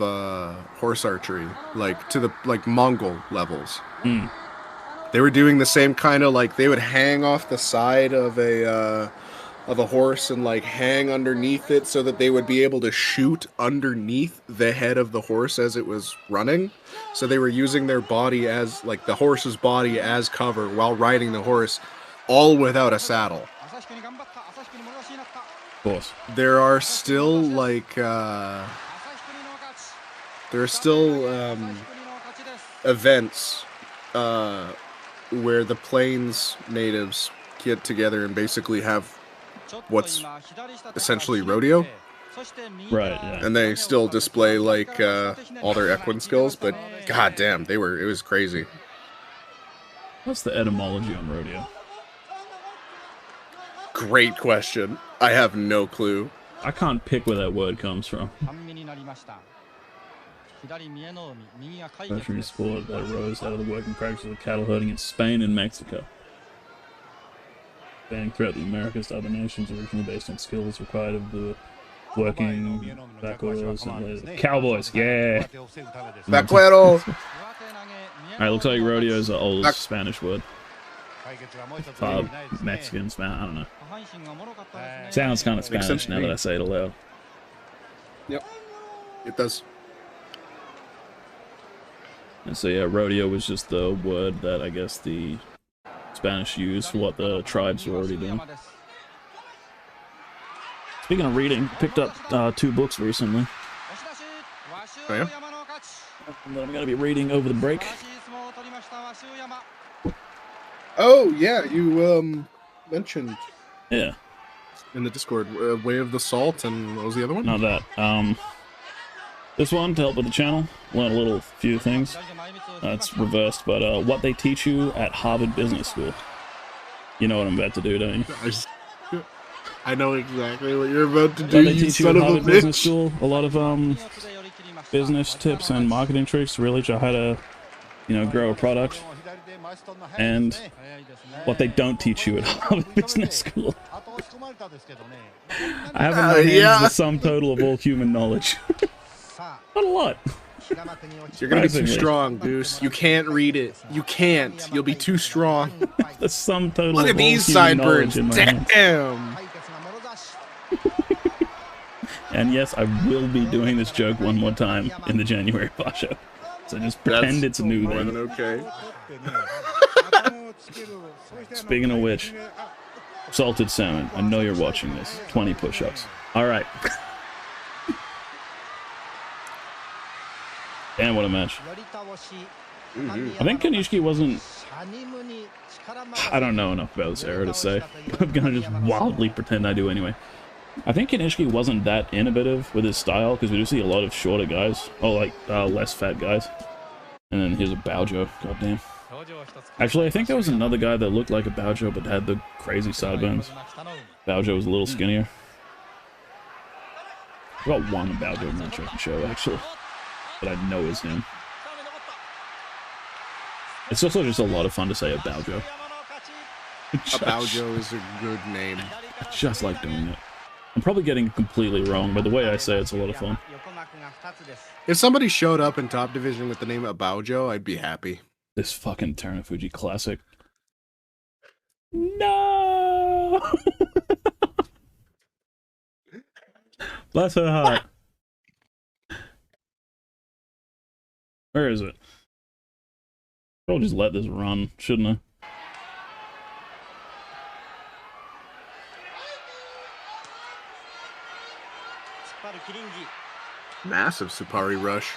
horse archery, like to the Mongol levels. They were doing the same kind of they would hang off the side of a horse and hang underneath it so that they would be able to shoot underneath the head of the horse as it was running. So they were using their body as the horse's body as cover while riding the horse, all without a saddle. Of course. There are still events where the Plains natives get together and basically have what's essentially rodeo. Right, yeah. And they still display all their equine skills, but goddamn, it was crazy. What's the etymology on rodeo? Great question. I have no clue. I can't pick where that word comes from. Veteran sport that arose out of the working practice of cattle herding in Spain and Mexico. Spanning throughout the Americas to other nations, originally based on skills required of the working vaqueros and cowboys. Yeah! Vaquero! Alright, looks like rodeo is an old Spanish word. Mexican, Spanish, I don't know. Sounds kind of Spanish now that I say it aloud. Yep, it does. And so yeah, rodeo was just the word that I guess the Spanish used for what the tribes were already doing. Speaking of reading, picked up 2 books recently. Oh, yeah? That I'm gonna be reading over the break. Oh yeah, you mentioned Yeah, in the Discord Way of the Salt, and what was the other one? not that. This one to help with the channel, learn a little few things. It's reversed, but what they teach you at Harvard Business School. You know what I'm about to do, don't you? I know exactly what you're about to do. What they teach you at Harvard Business bitch. School, a lot of business tips and marketing tricks, really, how to, you know, grow a product. And what they don't teach you at Harvard Business School. I have in my hands the sum total of all human knowledge. Not a lot. You're gonna be too strong, Goose. You can't read it. You can't. You'll be too strong. The sum total Look of at all these human knowledge sideburns. in my hands. Damn. And yes, I will be doing this joke one more time in the January bar show. So just pretend it's new more then. than okay. Speaking of which, salted salmon. I know you're watching this. 20 push-ups. All right. Damn, what a match. I think Kanishiki wasn't... I don't know enough about this era to say, but I'm gonna just wildly pretend I do anyway. I think Kanishiki wasn't that innovative with his style, because we do see a lot of shorter guys, or like less fat guys. And then here's a Baojo, goddamn. Actually, I think there was another guy that looked like a Baojo but had the crazy sideburns. Baojo was a little skinnier. I've got one Baojo match I can show, actually, that I know is him. It's also just a lot of fun to say a Baojo. A Baojo is a good name. I just like doing it. I'm probably getting it completely wrong, but the way I say it's a lot of fun. If somebody showed up in top division with the name of Baojo, I'd be happy. This fucking Terunofuji classic. No! Bless her heart. Where is it? I'll just let this run, shouldn't I? Massive Supari rush.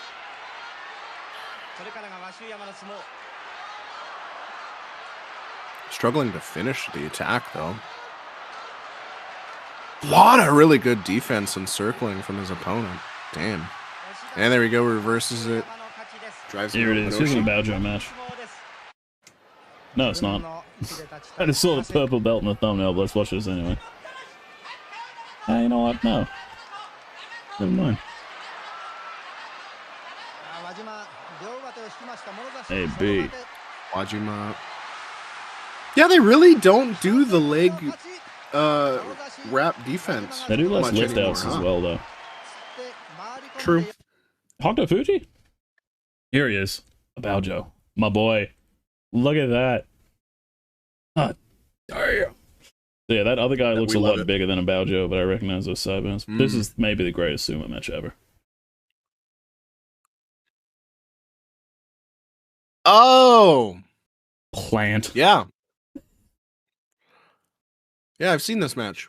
Struggling to finish the attack, though. A lot of really good defense and circling from his opponent. Damn. And there we go, reverses it. Drives Here it is. Here's a Baojo match. No, it's not. I just saw the purple belt in the thumbnail, but let's watch this anyway. You know what? No. Never mind. Hey, B. Wajima. Yeah, they really don't do the leg wrap defense. They do less lift outs as well, though. True. Hokuto Fuji? Here he is. A Baojo. My boy. Look at that. Ah, damn. So yeah, that other guy looks a lot bigger than a Baojo, but I recognize those sideburns. This is maybe the greatest sumo match ever. Oh! Plant. Yeah. Yeah, I've seen this match.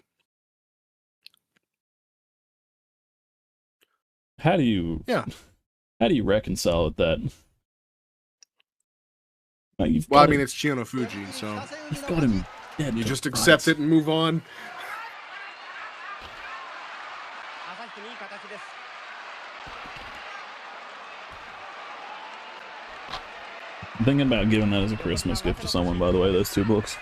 How do you... Yeah. How do you reconcile with that? Like, well, I mean, it's Chiyonofuji, so... You've got him dead. You just accept it and move on. I'm thinking about giving that as a Christmas gift to someone, by the way, those 2 books.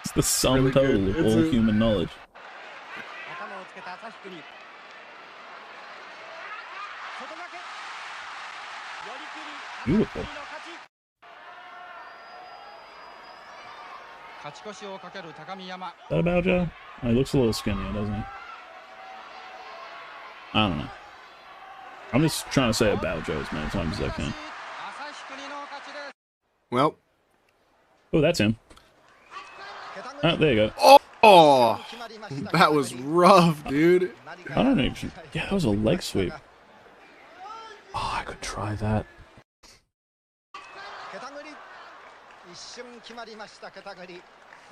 It's the sum really total of all human knowledge. Beautiful. Is that a Baojo? Oh, he looks a little skinnier, doesn't he? I don't know. I'm just trying to say a Baojo as many times as I can. Well, Oh, that's him. Oh, there you go. Oh, that was rough, dude. I don't even... Yeah, that was a leg sweep. Oh, I could try that.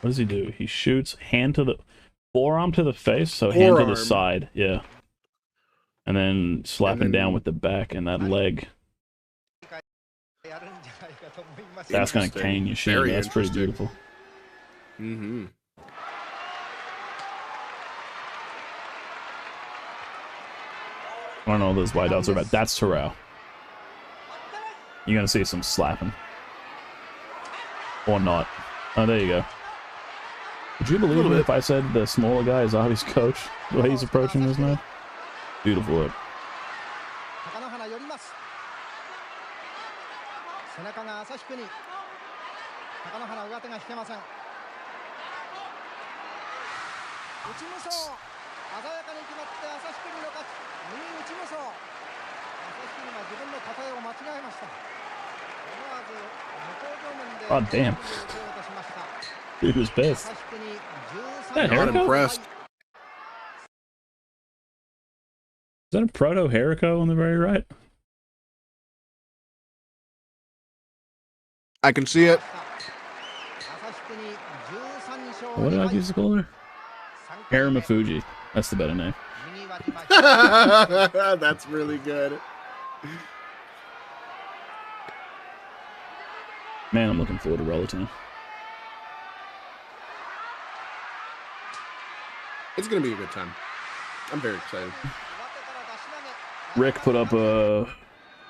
What does he do? He shoots hand to the... Forearm to the face, so hand to the side. Yeah. And then slapping down with the back and that leg. That's going to cane your shin. That's pretty beautiful. Mm-hmm. I don't know what those white dots are about. That's Terrell. You're going to see some slapping. Or not. Oh, there you go. Would you believe me if I said the smaller guy is Arby's coach? The way he's approaching this match? Beautiful work. Oh, damn. Dude was pissed. That Not impressed. Is that a proto Jericho on the very right? I can see it. What did I use to call her? Haramafuji. That's the better name. That's really good. Man, I'm looking forward to Relatown. It's gonna be a good time. I'm very excited. Rick put up a...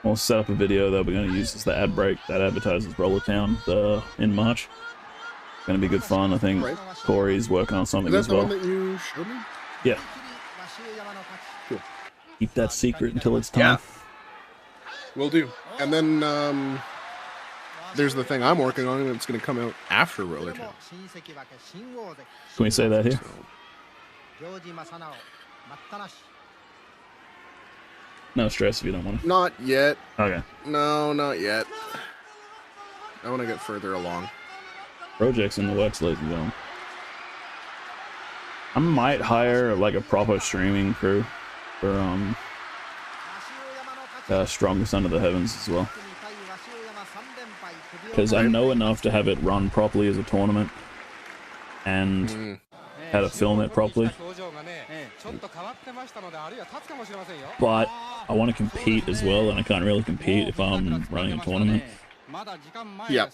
We'll set up a video that we're going to use as the ad break that advertises Rollertown in March. Going to be good fun. I think Corey's working on something as well. Is that the one that you showed me? Yeah. Cool. Keep that secret until it's time. Yeah. Will do. And then there's the thing I'm working on, and it's going to come out after Rollertown. Can we say that here? No stress if you don't want to. Not yet. Okay. No, not yet. I want to get further along. Projects in the works, ladies and gentlemen. I might hire like a proper streaming crew for Strongest Under the Heavens as well. Because I know enough to have it run properly as a tournament and how to film it properly. But I want to compete as well, and I can't really compete if I'm running a tournament. Yeah.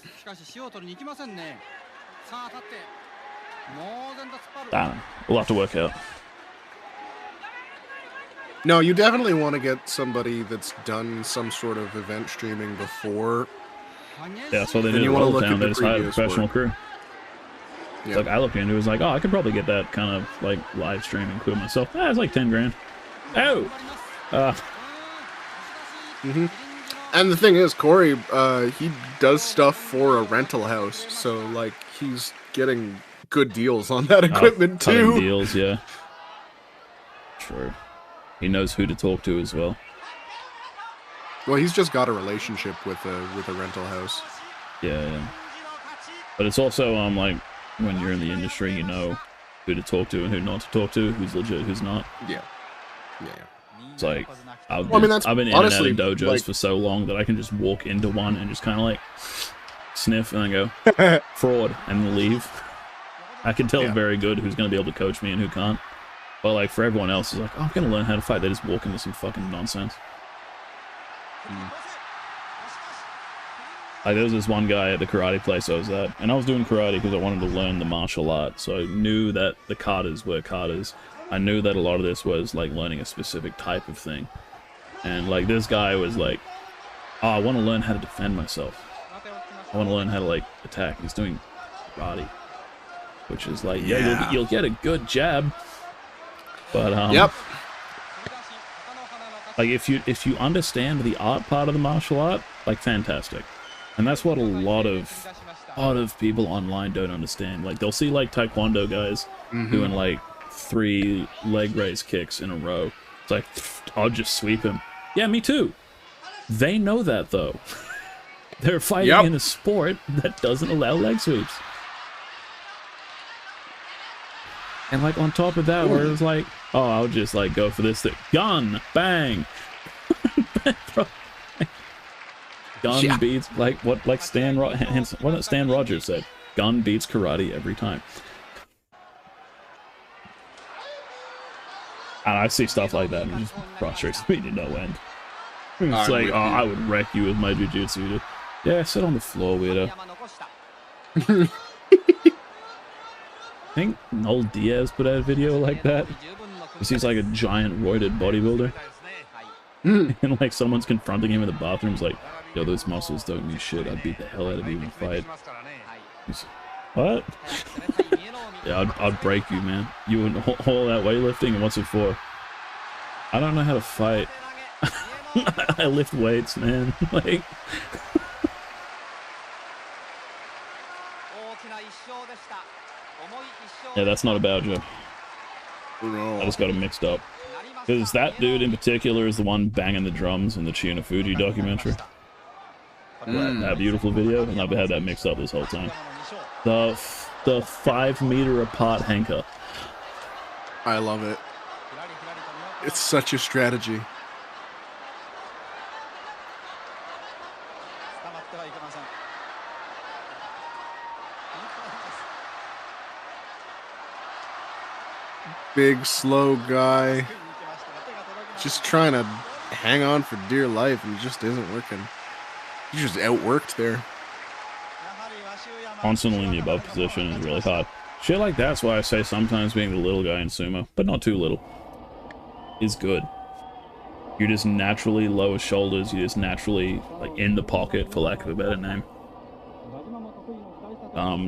Damn, we'll have to work out. No, you definitely want to get somebody that's done some sort of event streaming before. Yeah, so they did in Rollertown. They just hired a professional crew. Yeah. Like I looked into it, was like, oh, I could probably get that kind of like live stream include myself. It's like 10 grand. Oh. And the thing is, Corey, he does stuff for a rental house, so like he's getting good deals on that equipment too. Deals, yeah. True. He knows who to talk to as well. Well, he's just got a relationship with a rental house. Yeah. But it's also like when you're in the industry, you know who to talk to and who not to talk to, who's legit, who's not. Yeah. It's like I've been in and out of dojos for so long that I can just walk into one and just kind of like sniff and then go fraud and leave. I can tell very good who's going to be able to coach me and who can't. But like for everyone else, it's like, oh, I'm going to learn how to fight. They just walk into some fucking nonsense. Like there was this one guy at the karate place I was at, and I was doing karate because I wanted to learn the martial art. So I knew that the katas were katas. I knew that a lot of this was like learning a specific type of thing. And like this guy was like, oh, I want to learn how to defend myself. I want to learn how to like attack. He's doing karate, which is like, yeah, you'll get a good jab. But like if you understand the art part of the martial art, like fantastic. And that's what a lot of people online don't understand. Like they'll see like Taekwondo guys doing like 3 leg raise kicks in a row. It's like, I'll just sweep him. Yeah, me too. They know that though. They're fighting in a sport that doesn't allow leg sweeps. And like on top of that, where it's like, oh, I'll just like go for this thing. Gun, bang. Gun beats what Stan Rogers said. Gun beats karate every time. And I see stuff like that and it just frustrates me to no end. It's like, oh, I would wreck you with my jujutsu. Yeah, sit on the floor, weirdo. I think Noel Diaz put out a video like that. He's like a giant roided bodybuilder. And like someone's confronting him in the bathroom. He's like, yo, those muscles don't mean shit. I'd beat the hell out of you in a fight. He's, what? Yeah, I'd break you, man. You and all that weightlifting, and what's it for? I don't know how to fight. I lift weights, man. Like... Yeah, that's not about you. I just got it mixed up. Because that dude in particular is the one banging the drums in the Chiuna Fuji documentary. That beautiful video, and I've had that mixed up this whole time. The 5 meter apart Henka. I love it. It's such a strategy. Big, slow guy. Just trying to hang on for dear life and it just isn't working. You just outworked there. Constantly in the above position is really hard. Shit like that's why I say sometimes being the little guy in sumo, but not too little, is good. You're just naturally lower shoulders, you're just naturally like in the pocket, for lack of a better name.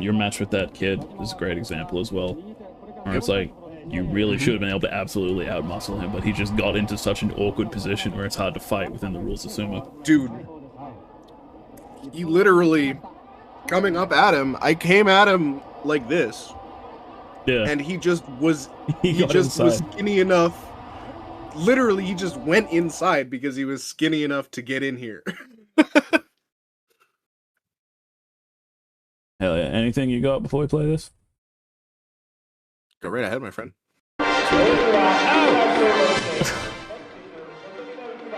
Your match with that kid is a great example as well. Where it's like, you really should have been able to absolutely outmuscle him, but he just got into such an awkward position where it's hard to fight within the rules of sumo. Dude, he literally, coming up at him, I came at him like this. Yeah. And he just was, he just was skinny enough. Literally, he just went inside because he was skinny enough to get in here. Hell yeah. Anything you got before we play this? Go right ahead, my friend.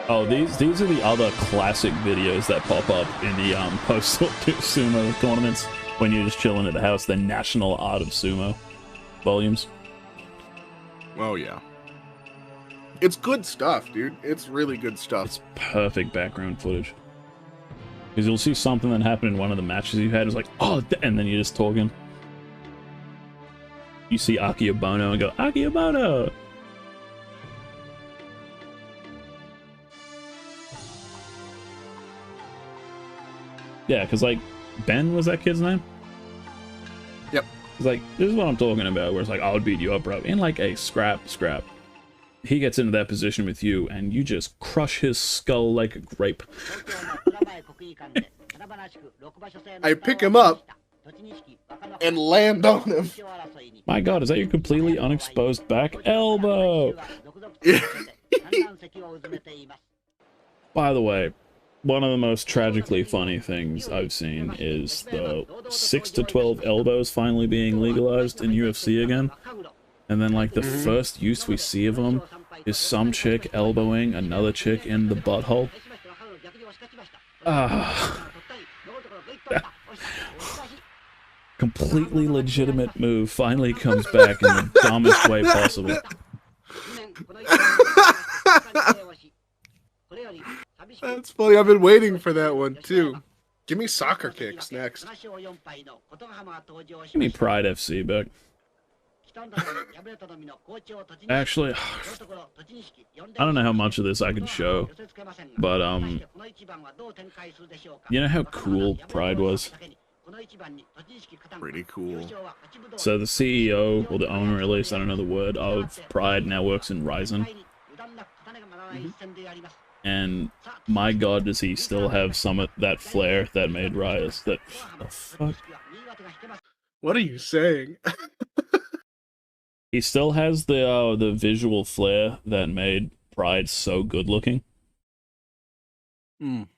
Oh, these are the other classic videos that pop up in the post sumo tournaments when you're just chilling at the house. The National Art of Sumo volumes. Oh yeah, it's good stuff, dude. It's really good stuff. It's perfect background footage. Because you'll see something that happened in one of the matches you had. It's like, oh, and then you're just talking. You see Akiobono and go, Akiobono! Yeah, because, like, Ben was that kid's name? Yep. It's like, this is what I'm talking about, where it's like, I would beat you up, bro. In, like, a scrap. He gets into that position with you, and you just crush his skull like a grape. I pick him up and land on him. My god, is that your completely unexposed back elbow? By the way, one of the most tragically funny things I've seen is the 6 to 12 elbows finally being legalized in UFC again. And then, like, the first use we see of them is some chick elbowing another chick in the butthole. Completely legitimate move finally comes back in the dumbest way possible. That's funny. I've been waiting for that one too. Give me soccer kicks next. Give me Pride FC back. Actually, I don't know how much of this I can show, but you know how cool Pride was? Pretty cool. So the CEO, or the owner at least, I don't know the word, of Pride now works in Ryzen. And my god, does he still have some of that flair that made Riot? That, the fuck? What are you saying? He still has the visual flair that made Pride so good looking.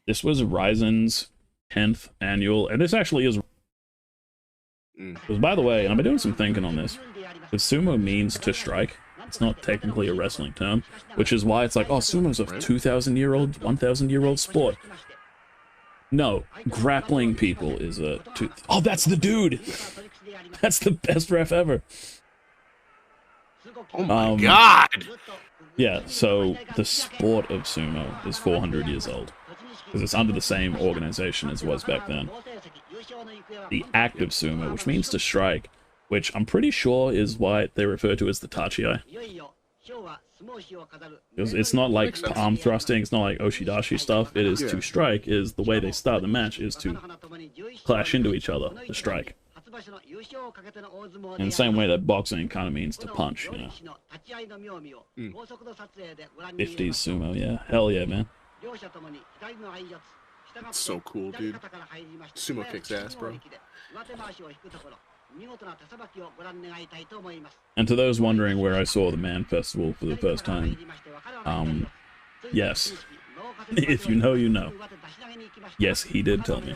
This was Ryzen's 10th annual, and this actually is. Because, by the way, and I've been doing some thinking on this, because sumo means to strike. It's not technically a wrestling term, which is why it's like, oh, sumo's a 2,000-year-old, 1,000-year-old sport. No, grappling people is a... Oh, that's the dude! That's the best ref ever. Oh my god! Yeah, so the sport of sumo is 400 years old. Because it's under the same organization as was back then. The act of sumo, which means to strike, which I'm pretty sure is why they refer to as the tachiai. It's not like arm thrusting, it's not like oshidashi stuff. It is to strike, is the way they start the match, is to clash into each other, to strike. In the same way that boxing kind of means to punch, you know. 50s sumo, yeah. Hell yeah, man. That's so cool, dude. Sumo kicks ass, bro. And to those wondering where I saw the Man Festival for the first time, yes. If you know, you know. Yes, he did tell me.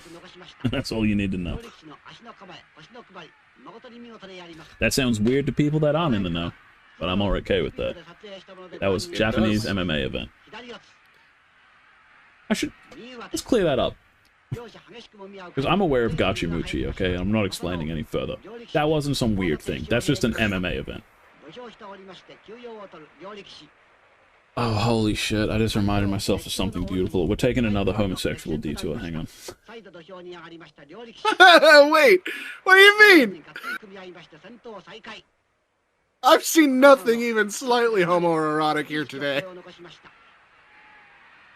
That's all you need to know. That sounds weird to people that aren't in the know, but I'm all okay with that. That was a Japanese MMA event. Let's clear that up. Because I'm aware of Gachimuchi, okay? I'm not explaining any further. That wasn't some weird thing. That's just an MMA event. Oh, holy shit. I just reminded myself of something beautiful. We're taking another homosexual detour. Hang on. Wait, what do you mean? I've seen nothing even slightly homoerotic here today.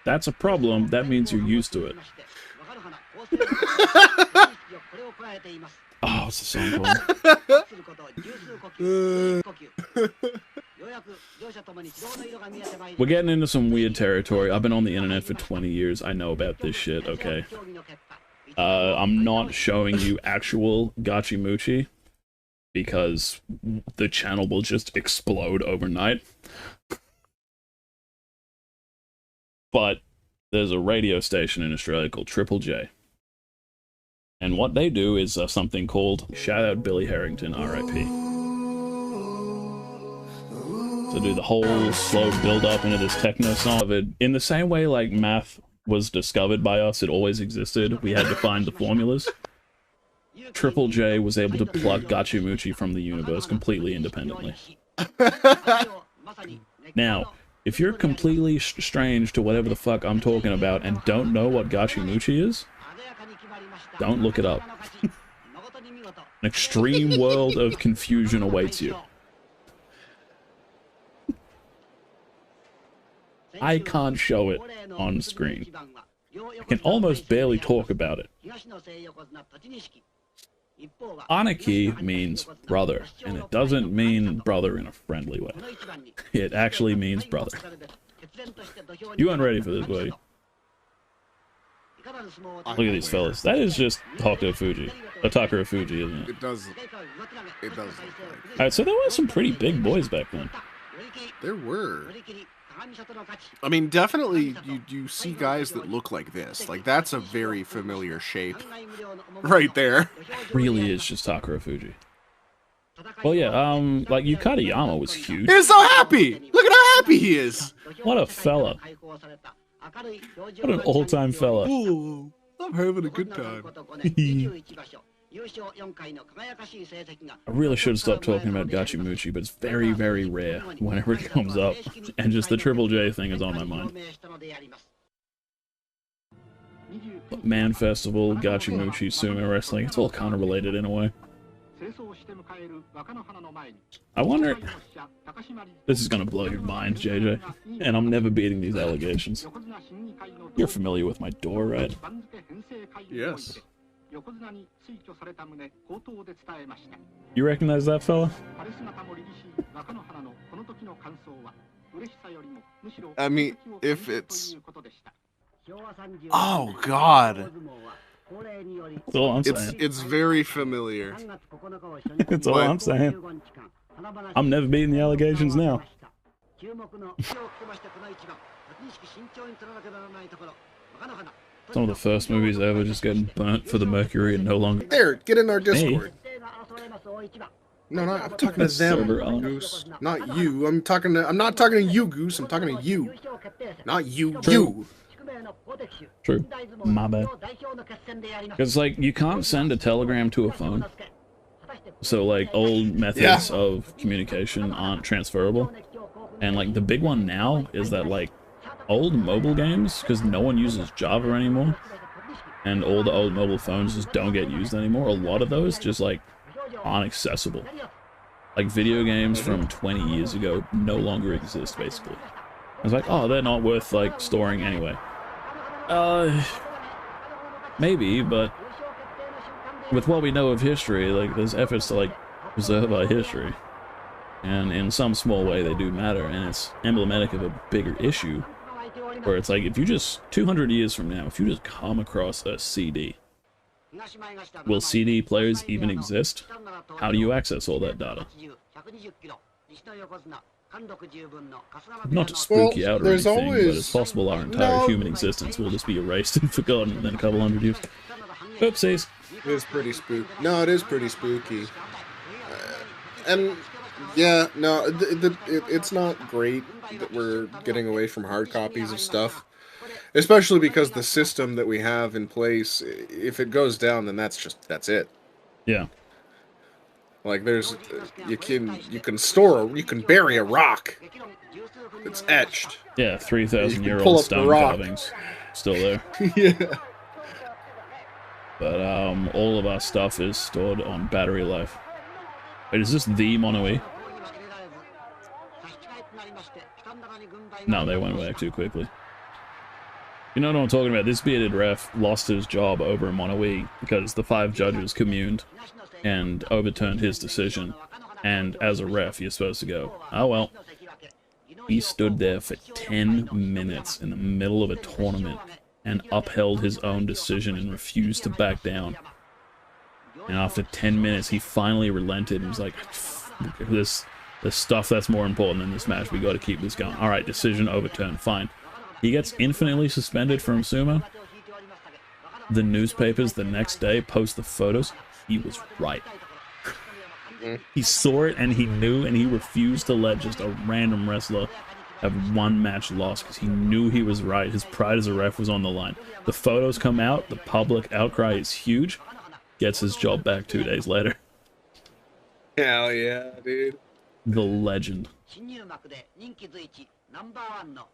That's a problem. That means you're used to it. Oh, what's the song called? We're getting into some weird territory. I've been on the internet for 20 years. I know about this shit, okay? I'm not showing you actual Gachimuchi because the channel will just explode overnight. But there's a radio station in Australia called Triple J. And what they do is something called Shout Out Billy Harrington, R.I.P. So do the whole slow build up into this techno song of it. In the same way like math was discovered by us, it always existed. We had to find the formulas. Triple J was able to pluck Gachimuchi from the universe completely independently. Now, if you're completely strange to whatever the fuck I'm talking about and don't know what Gachimuchi is, don't look it up. An extreme world of confusion awaits you. I can't show it on screen. I can almost barely talk about it. Aniki means brother, and it doesn't mean brother in a friendly way. It actually means brother. You weren't ready for this, buddy. Look at these fellas. That is just Takara Fuji, isn't it? It does look like. Alright, so there were some pretty big boys back then. There were. I mean, definitely you see guys that look like this. Like, that's a very familiar shape right there. Really is just Takara Fuji. Well, yeah, like Yukata Yama was huge. He's so happy! Look at how happy he is! What a fella. What an all-time fella. Ooh, I'm having a good time. I really should stop talking about Gachimuchi, but it's very, very rare whenever it comes up. And just the Triple J thing is on my mind. Man Festival, Gachimuchi, sumo wrestling, it's all kind of related in a way. I wonder... This is gonna blow your mind, JJ. And I'm never beating these allegations. You're familiar with my door, right? Yes. You recognize that fella? I mean, if it's... Oh, God. That's all I'm saying. It's very familiar. That's all I'm saying. I'm never beating the allegations now. Some of the first movies ever just getting burnt for the mercury and no longer. There, get in our Discord. No, I'm talking to Server them, on. Goose. Not you. I'm not talking to you, Goose. I'm talking to you. Not you. True. True. My bad. Because, like, you can't send a telegram to a phone. So, like, old methods of communication aren't transferable. And, like, the big one now is that, like, old mobile games, because no one uses Java anymore, and all the old mobile phones just don't get used anymore, a lot of those just, like, aren't accessible. Like, video games from 20 years ago no longer exist, basically. It's like, oh, they're not worth, like, storing anyway. Maybe, but with what we know of history, like, there's efforts to, like, preserve our history. And in some small way, they do matter, and it's emblematic of a bigger issue, where it's like, if you just, 200 years from now, if you just come across a CD, will CD players even exist? How do you access all that data? Not to spook you out or anything, but it's possible our entire human existence will just be erased and forgotten within a couple hundred years. Oopsies. It is pretty spooky. No, it is pretty spooky. And yeah, no, it's not great that we're getting away from hard copies of stuff, especially because the system that we have in place, if it goes down, then that's it. Yeah. Like you can bury a rock. It's etched. Yeah, 3,000-year-old stone carvings still there. Yeah. But all of our stuff is stored on battery life. Wait, is this the Mono E? No, they went back too quickly. You know what I'm talking about? This bearded ref lost his job over in Mono E because the 5 judges communed and overturned his decision. And as a ref, you're supposed to go, oh well. He stood there for 10 minutes in the middle of a tournament and upheld his own decision and refused to back down. And after 10 minutes, he finally relented and was like, this stuff that's more important than this match. We got to keep this going. All right, decision overturned. Fine. He gets infinitely suspended from sumo. The newspapers the next day post the photos. He was right. He saw it and he knew, and he refused to let just a random wrestler have one match lost because he knew he was right. His pride as a ref was on the line. The photos come out. The public outcry is huge. Gets his job back 2 days later. Hell yeah, dude. The legend.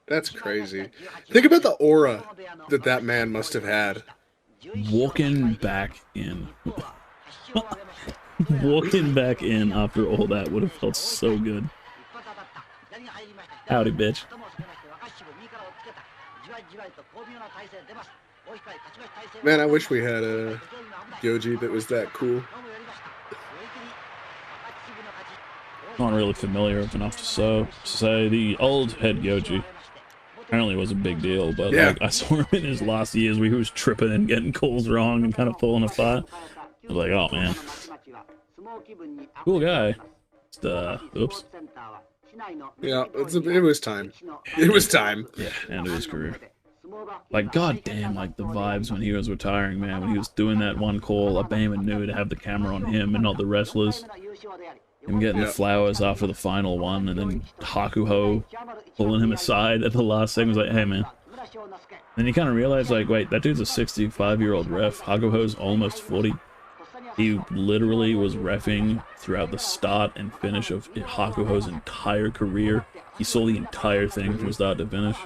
That's crazy. Think about the aura that man must have had. Walking back in. Walking back in after all that would have felt so good. Howdy, bitch. Man, I wish we had a Yoji that was that cool. Not really familiar enough to say the old head Yoji apparently was a big deal, but yeah. Like, I saw him in his last years where he was tripping and getting calls wrong and kind of pulling apart. I was like, oh man, cool guy. Just, oops. Yeah, it was time. It was time. Yeah, end of his career. Like, goddamn, like the vibes when he was retiring, man. When he was doing that one call, Abema knew to have the camera on him and not the wrestlers. Him getting the flowers after the final one, and then Hakuho pulling him aside at the last second was like, hey man. Then you kind of realize, like, wait, that dude's a 65-year-old ref. Hakuho's almost 40. He literally was reffing throughout the start and finish of Hakuho's entire career. He saw the entire thing from start to finish.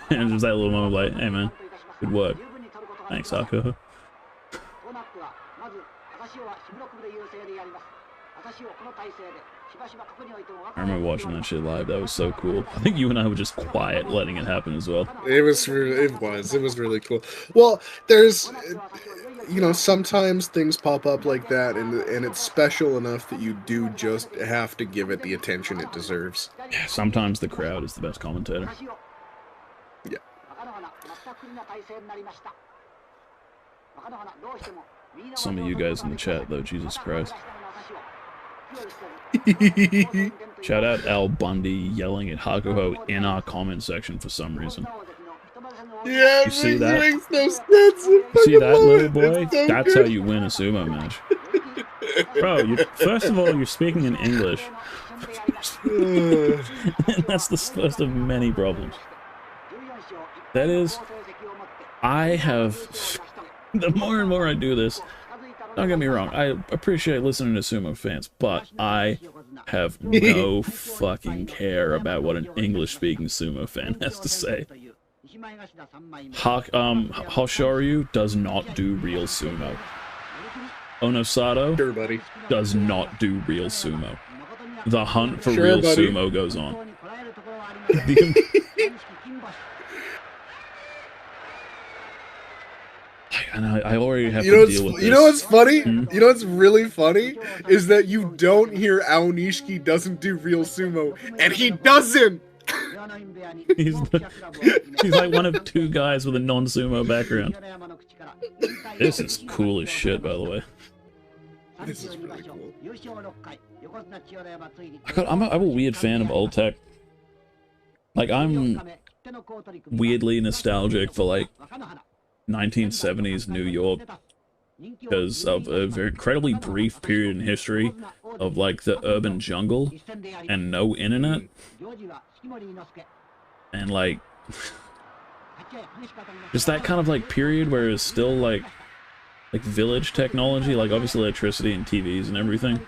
And there's that little moment like, hey man, good work. Thanks, Hakuho. I remember watching that shit live. That was so cool. I think you and I were just quiet letting it happen as well. It was really cool. Well, there's, you know, sometimes things pop up like that, and it's special enough that you do just have to give it the attention it deserves. Yeah, sometimes the crowd is the best commentator. Yeah. Some of you guys in the chat, though, Jesus Christ. Shout out Al Bundy yelling at Hakuho in our comment section for some reason. Yeah, You see it that? makes no sense. You see that, little boy? It's so That's good. how you win a sumo match. Bro, first of all, you're speaking in English. And that's the first of many problems. That is, I have... The more and more I do this, don't get me wrong, I appreciate listening to sumo fans, but I have no fucking care about what an English-speaking sumo fan has to say. Hoshoryu does not do real sumo. Onosato Sure, buddy. does not do real sumo. The hunt for Sure, real buddy. sumo goes on. And I already have to deal with this. You know what's funny? Hmm? You know what's really funny is that you don't hear Aonishiki doesn't do real sumo, and he doesn't. He's like one of two guys with a non-sumo background. This is cool as shit, by the way. This is really cool. I'm a weird fan of old tech. Like, I'm weirdly nostalgic for, like, 1970s New York because of a very incredibly brief period in history of, like, the urban jungle and no internet. And, like, just that kind of, like, period where it's still, like village technology, like, obviously electricity and TVs and everything.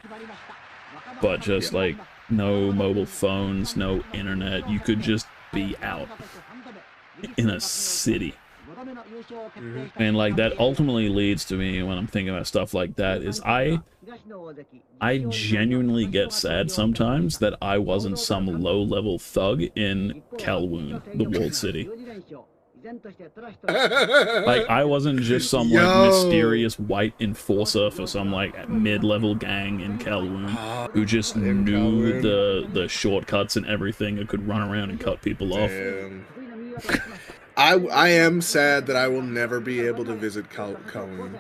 But just, like, no mobile phones, no internet. You could just be out in a city. And, like, that ultimately leads to me, when I'm thinking about stuff like that, is I genuinely get sad sometimes that I wasn't some low-level thug in Kowloon, the walled city. Like, I wasn't just some, like, mysterious white enforcer for some, like, mid-level gang in Kowloon who just knew the shortcuts and everything and could run around and cut people off. I am sad that I will never be able to visit Kowloon.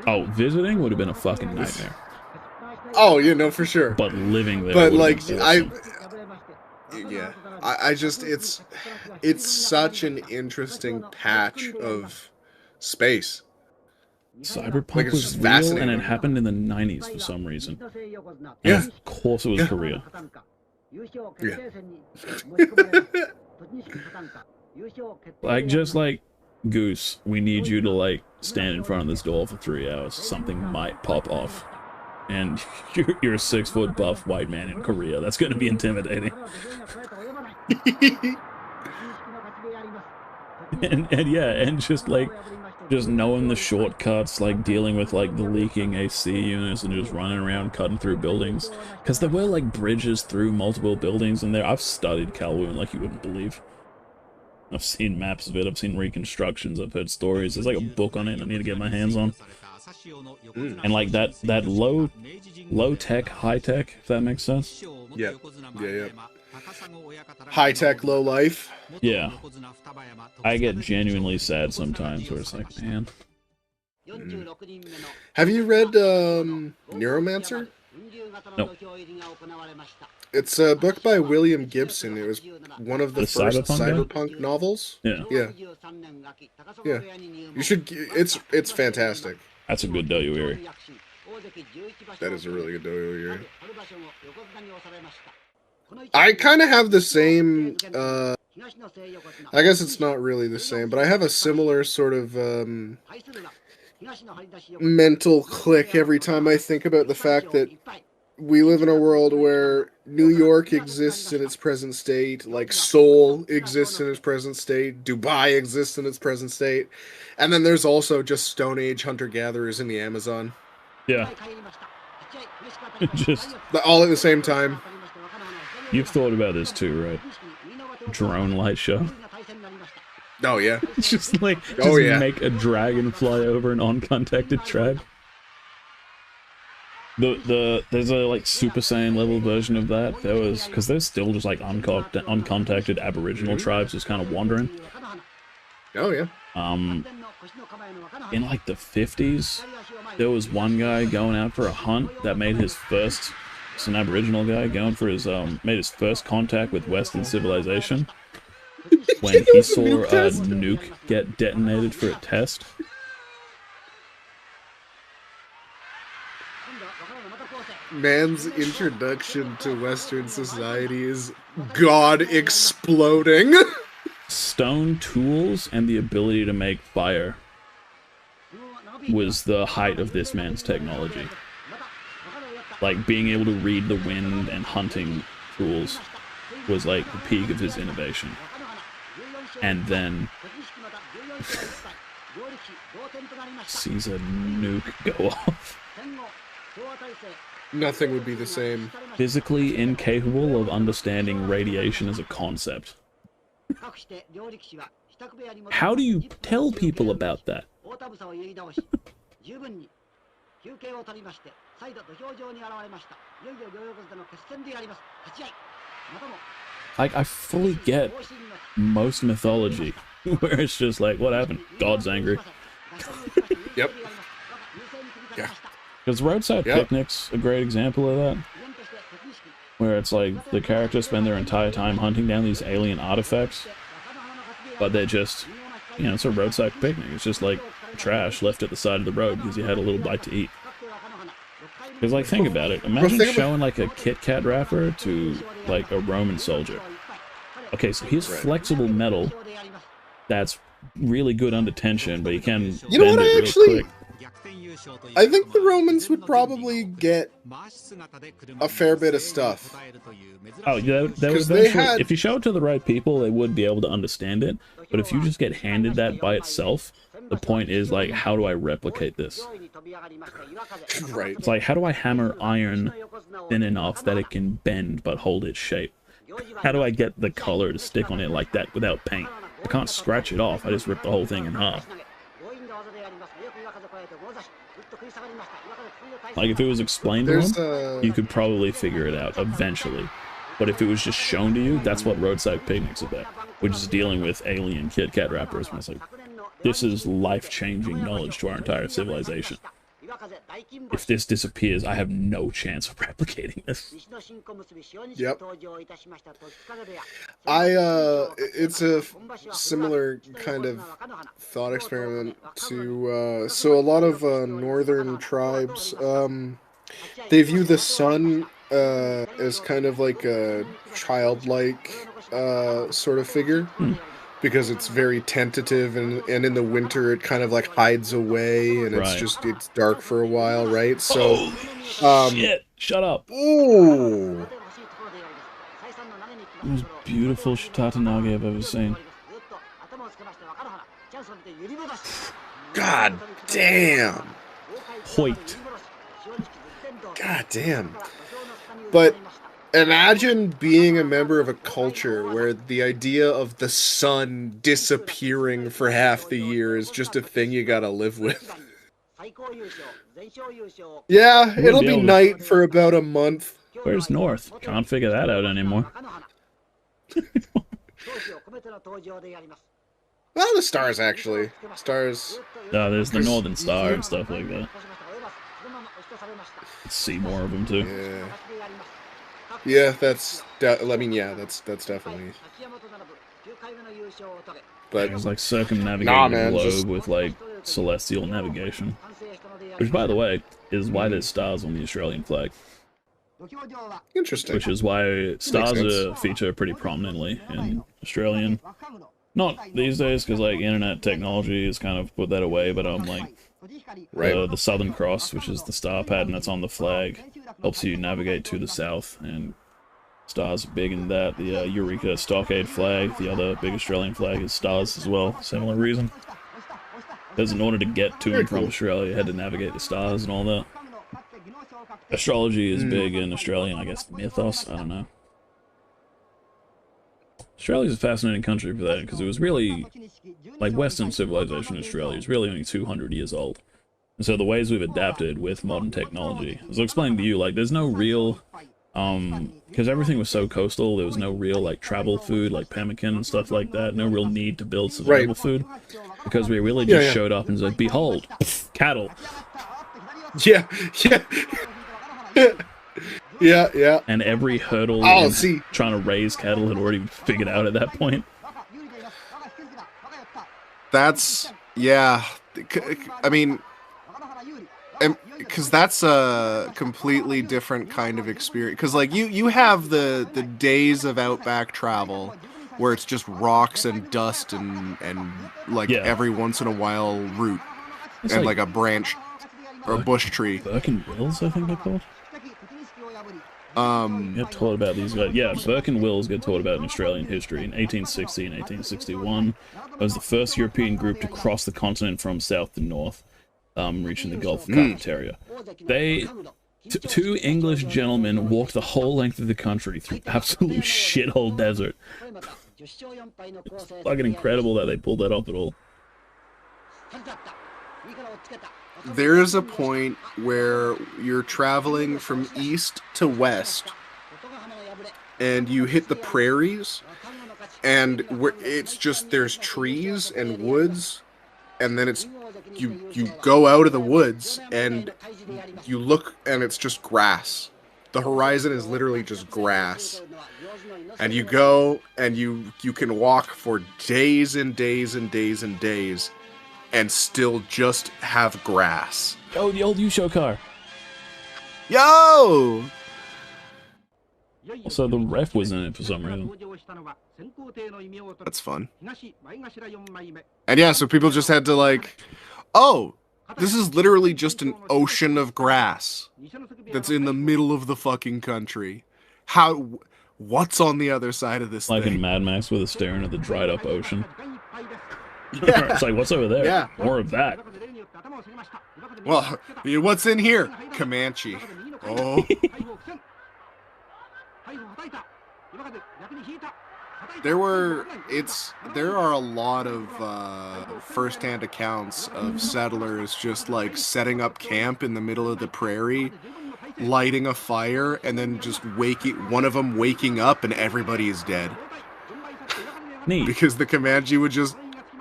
Oh, visiting would have been a fucking nightmare. Oh, yeah, no, for sure. But living there But, would like, have been awesome. I just, it's such an interesting patch of space. Cyberpunk Like, it's was just real, fascinating. and it happened in the 90s for some reason. Yeah. And of course it was Yeah. Korea. Like, just like, Goose, we need you to, like, stand in front of this door for 3 hours. Something might pop off. And you're a 6-foot buff white man in Korea. That's gonna be intimidating. and yeah, and just, like, just knowing the shortcuts, like, dealing with, like, the leaking AC units and just running around cutting through buildings. Because there were, like, bridges through multiple buildings in there. I've studied Kowloon like you wouldn't believe. I've seen maps of it, I've seen reconstructions, I've heard stories. There's, like, a book on it I need to get my hands on. And, like, that low-tech, high-tech, if that makes sense. Yeah. High tech, low life. Yeah. I get genuinely sad sometimes where it's like, man. Have you read Neuromancer? No. It's a book by William Gibson. It was one of the first cyberpunk cyberpunk novels. Yeah. Yeah. Yeah. You should. It's fantastic. That's a good doyueri. That is a really good doyueri. I kind of have the same. I guess it's not really the same, but I have a similar sort of mental click every time I think about the fact that we live in a world where New York exists in its present state, like Seoul exists in its present state, Dubai exists in its present state, and then there's also just Stone Age hunter-gatherers in the Amazon. Yeah. Just... all at the same time. You've thought about this too, right? Drone light show. Oh, yeah. Just like, make a dragon fly over an uncontacted tribe. There's a, like, Super Saiyan level version of that. There was, because there's still just, like, uncontacted Aboriginal tribes just kind of wandering. Oh, yeah. In, like, the 50s, there was one guy going out for a hunt that made his first, it's an Aboriginal guy going for his, made his first contact with Western civilization. when he saw a nuke get detonated for a test. Man's introduction to Western society is God exploding. Stone tools and the ability to make fire was the height of this man's technology. Like, being able to read the wind and hunting tools was like the peak of his innovation. And then sees a nuke go off. Nothing would be the same. Physically incapable of understanding radiation as a concept. How do you tell people about that? Like, I fully get most mythology, where it's just like, what happened? God's angry. Yep. Yeah. Because Roadside Picnic's a great example of that. Where it's like, the characters spend their entire time hunting down these alien artifacts, but they're just, you know, it's a roadside picnic. It's just like trash left at the side of the road because you had a little bite to eat. Because, like, think about it. Imagine showing, like, a Kit Kat wrapper to, like, a Roman soldier. Okay, so here's flexible metal that's really good under tension, but you can You know bend what, it I real actually... quick. I think the Romans would probably get a fair bit of stuff. Oh, yeah, that was eventually, if you show it to the right people, they would be able to understand it. But if you just get handed that by itself, the point is, like, how do I replicate this? Right. It's like, how do I hammer iron thin enough that it can bend but hold its shape? How do I get the color to stick on it like that without paint? I can't scratch it off, I just rip the whole thing in half. Like, if it was explained to him, you could probably figure it out eventually. But if it was just shown to you, that's what Roadside Picnic's about. Which is dealing with alien Kit Kat wrappers. And it's like, this is life-changing knowledge to our entire civilization. If this disappears, I have no chance of replicating this. Yep. It's a similar kind of thought experiment to, so a lot of, northern tribes, they view the sun, as kind of like a childlike, sort of figure. Because it's very tentative, and in the winter it kind of like hides away, and it's dark for a while, right? So, shit! Shut up! Ooh! The most beautiful Shitatanage I've ever seen. God damn! Hoyt. God damn! But imagine being a member of a culture where the idea of the sun disappearing for half the year is just a thing you gotta live with. Yeah, it'll be night for about a month. Where's North? Can't figure that out anymore. Well, the stars, actually. Stars. There's the Northern Star and stuff like that. See more of them, too. Yeah. Yeah, that's definitely. But it was like circumnavigating the globe with like celestial navigation, which, by the way, is why there's stars on the Australian flag. Interesting. Which is why stars feature pretty prominently in Australian. Not these days, because like internet technology has kind of put that away. But like the Southern Cross, which is the star pattern that's on the flag, helps you navigate to the south, and stars are big in that. The Eureka Stockade flag, the other big Australian flag, is stars as well. Similar reason. Because in order to get to and from Australia, you had to navigate the stars and all that. Astrology is big in Australian, I guess, mythos, I don't know. Australia's a fascinating country for that, because it was really, like, Western civilization in Australia is really only 200 years old. And so the ways we've adapted with modern technology, as I'll explain to you, like, there's no real, because everything was so coastal, there was no real, like, travel food, like pemmican and stuff like that, no real need to build survival food, because we really just showed up and was like, behold, cattle. Yeah. Yeah. And every hurdle trying to raise cattle had already figured out at that point. That's yeah. I mean, because that's a completely different kind of experience. Because like you have the days of outback travel where it's just rocks and dust and like Yeah. every once in a while root It's and like a branch or a bush tree. Burke and Wills, I think they're called. Um, Get taught about these guys. Yeah, Burke and Wills get taught about in Australian history. In 1860 and 1861, it was the first European group to cross the continent from south to north, reaching the Gulf of Carpentaria. Two English gentlemen walked the whole length of the country through absolute shithole desert. It's fucking incredible that they pulled that off at all. there is a point where you're traveling from east to west, and you hit the prairies, and it's just there's trees and woods, and then it's you go out of the woods and you look and it's just grass. The horizon is literally just grass. And you go and you can walk for days and days and days and days and still just have grass. Oh, the old U-Show car. Yo! Also, the ref was in it for some reason. That's fun. And yeah, so people just had to like, oh, this is literally just an ocean of grass that's in the middle of the fucking country. What's on the other side of this Like thing? in Mad Max where they're staring at the dried up ocean. Yeah. It's like, what's over there? Yeah. More of that. Well, what's in here? Comanche. Oh. There are a lot of first-hand accounts of settlers just like setting up camp in the middle of the prairie, lighting a fire, and then just one of them waking up and everybody is dead. Neat. Because the Comanche would just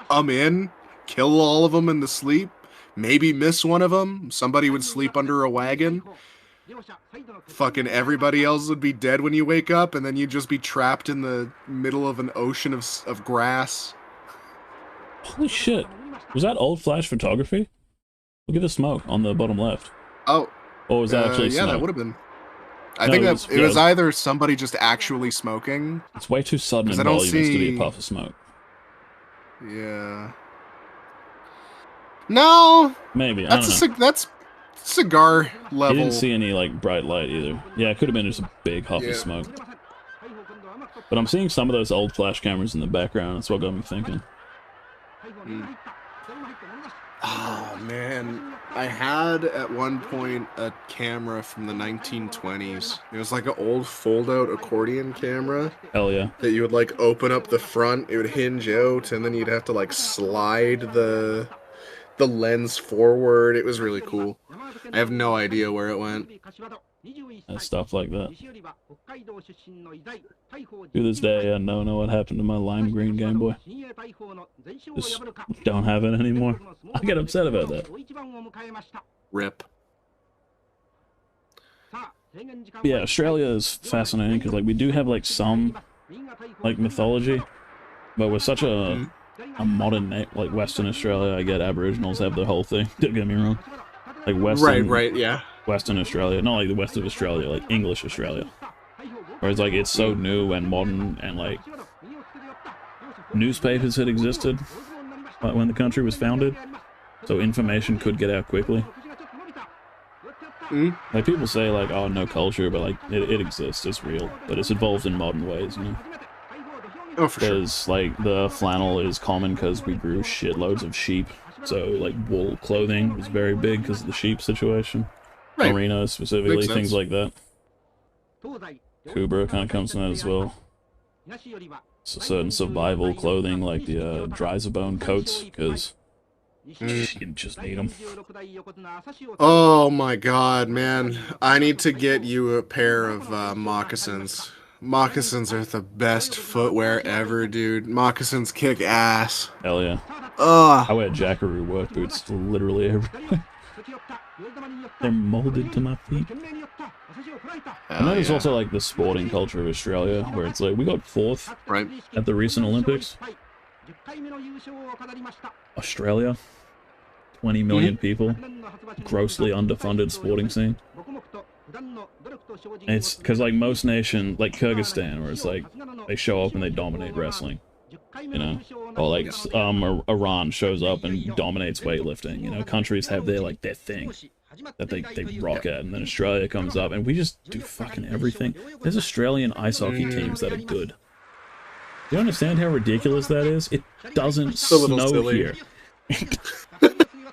come in, kill all of them in the sleep, maybe miss one of them. Somebody would sleep under a wagon. Fucking everybody else would be dead when you wake up, and then you'd just be trapped in the middle of an ocean of grass. Holy shit. Was that old flash photography? Look at the smoke on the bottom left. Oh. Or was that actually yeah, smoke? that would have been. I No, think it it was was either somebody just actually smoking. It's way too sudden and I don't voluminous to be see- a puff of smoke. Yeah. No, Maybe, I don't know. that's cigar You level. didn't see any, like, bright light either. Yeah, it could have been just a big huff Yeah. of smoke. But I'm seeing some of those old flash cameras in the background. That's what got me thinking. Oh man, I had at one point a camera from the 1920s. It was like an old fold-out accordion camera Hell yeah. that you would like open up the front, it would hinge out, and then you'd have to like slide the lens forward. It was really cool. I have no idea where it went. And stuff like that. To this day, I don't know what happened to my lime green Game Boy. Just don't have it anymore. I get upset about that. Rip. But yeah, Australia is fascinating because, like, we do have, like, some, like, mythology, but we're such a modern, like, Western Australia. I get Aboriginals have the whole thing. Don't get me wrong. Like, Western, Right, yeah. Western Australia, not like the west of Australia, like English Australia. Whereas, like, it's so new and modern, and, like, newspapers had existed when the country was founded, so information could get out quickly. Like, people say, like, oh, no culture, but, like, it exists, it's real, but it's evolved in modern ways, you know? Oh, for sure. Because, like, the flannel is common because we grew shitloads of sheep, so, like, wool clothing was very big because of the sheep situation. Right. Merino, specifically, Makes things sense. like that. Kubra kind of comes from that as well. So certain survival clothing, like the Dryzabone coats, because you just need them. Oh my god, man. I need to get you a pair of moccasins. Moccasins are the best footwear ever, dude. Moccasins kick ass. Hell yeah. Ugh. I wear Jackaroo work boots literally everywhere. They're molded to my feet. And that is also like the sporting culture of Australia, where it's like, we got fourth Right. at the recent Olympics, Australia, 20 million people, grossly underfunded sporting scene. And it's because like most nations, like Kyrgyzstan, where it's like they show up and they dominate wrestling, you know, or like Iran shows up and dominates weightlifting. You know, countries have their like their thing that they rock at, and then Australia comes up and we just do fucking everything. There's Australian ice hockey teams that are good. Do you understand how ridiculous that is? It doesn't snow here.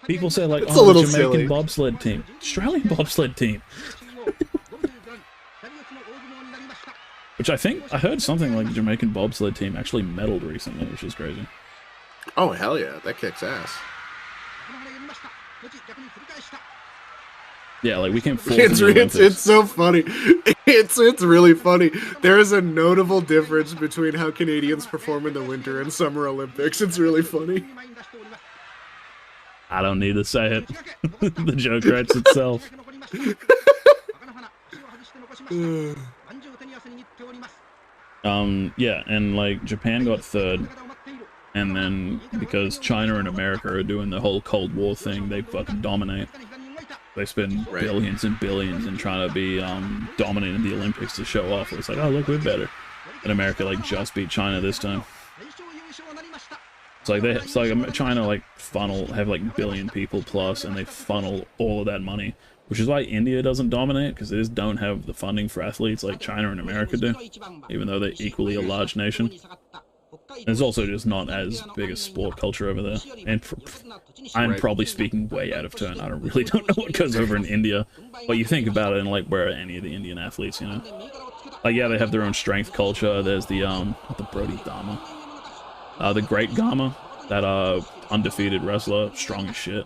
People say like, oh, the Jamaican bobsled team. Australian bobsled team. Which I heard something like the Jamaican bobsled team actually medaled recently, which is crazy. Oh, hell yeah. That kicks ass. Yeah, like we came fourth in the Olympics. It's so funny. It's really funny. There is a notable difference between how Canadians perform in the Winter and Summer Olympics. It's really funny. I don't need to say it. The joke writes itself. Yeah, and like Japan got third, and then because China and America are doing the whole Cold War thing, they fucking dominate. They spend billions and billions in trying to be dominant in the Olympics to show off. It's like, oh look, we're better. And America like just beat China this time. It's like China like have like billion people plus, and they funnel all of that money, which is why India doesn't dominate, because they just don't have the funding for athletes like China and America do, even though they're equally a large nation. And it's also just not as big a sport culture over there. And I'm probably speaking way out of turn. I don't know what goes over in India, but you think about it, and like where are any of the Indian athletes, you know? Like yeah, they have their own strength culture. There's the Brody Dharma. The Great Gama, that undefeated wrestler, strong as shit.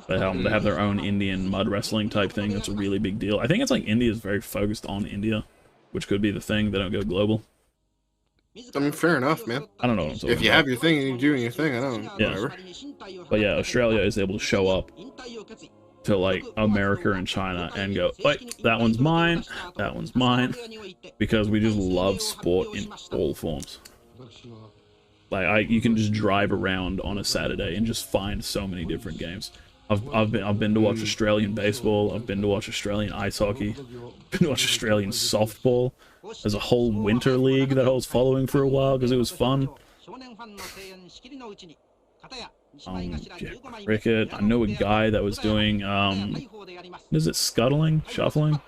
They have their own Indian mud wrestling type thing. That's a really big deal. I think it's like India's very focused on India, which could be the thing. They don't go global. I mean, fair enough, man. I don't know what I'm talking about. If you have your thing and you're doing your thing, I don't. Yeah. Whatever. But yeah, Australia is able to show up to like America and China and go, wait, that one's mine, that one's mine, because we just love sport in all forms. Like you can just drive around on a Saturday and just find so many different games. I've been to watch Australian baseball. I've been to watch Australian ice hockey. Been to watch Australian softball. There's a whole winter league that I was following for a while because it was fun. Yeah, cricket. I know a guy that was doing is it scuttling, shuffling,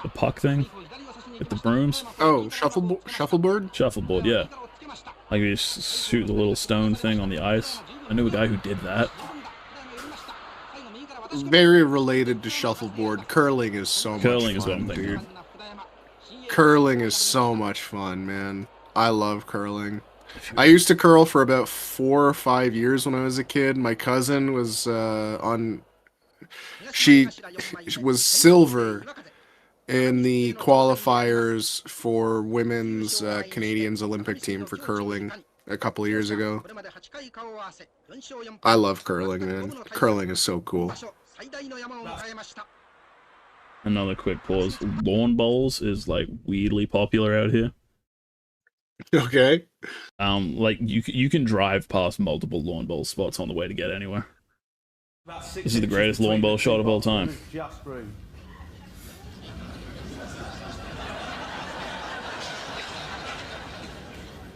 the puck thing with the brooms. Oh, shuffleboard. Shuffleboard, yeah. Like you just shoot the little stone thing on the ice. I knew a guy who did that. Very related to shuffleboard. Curling is so much fun. Curling is what I'm thinking. Dude. Curling is so much fun, man. I love curling. I used to curl for about 4 or 5 years when I was a kid. My cousin was she was silver in the qualifiers for women's Canadians Olympic team for curling a couple of years ago. I love curling, man. Curling is so cool. Another quick pause. Lawn bowls is like weirdly popular out here. Okay. Like you can drive past multiple lawn bowl spots on the way to get anywhere. This is the greatest lawn bowl shot of all time.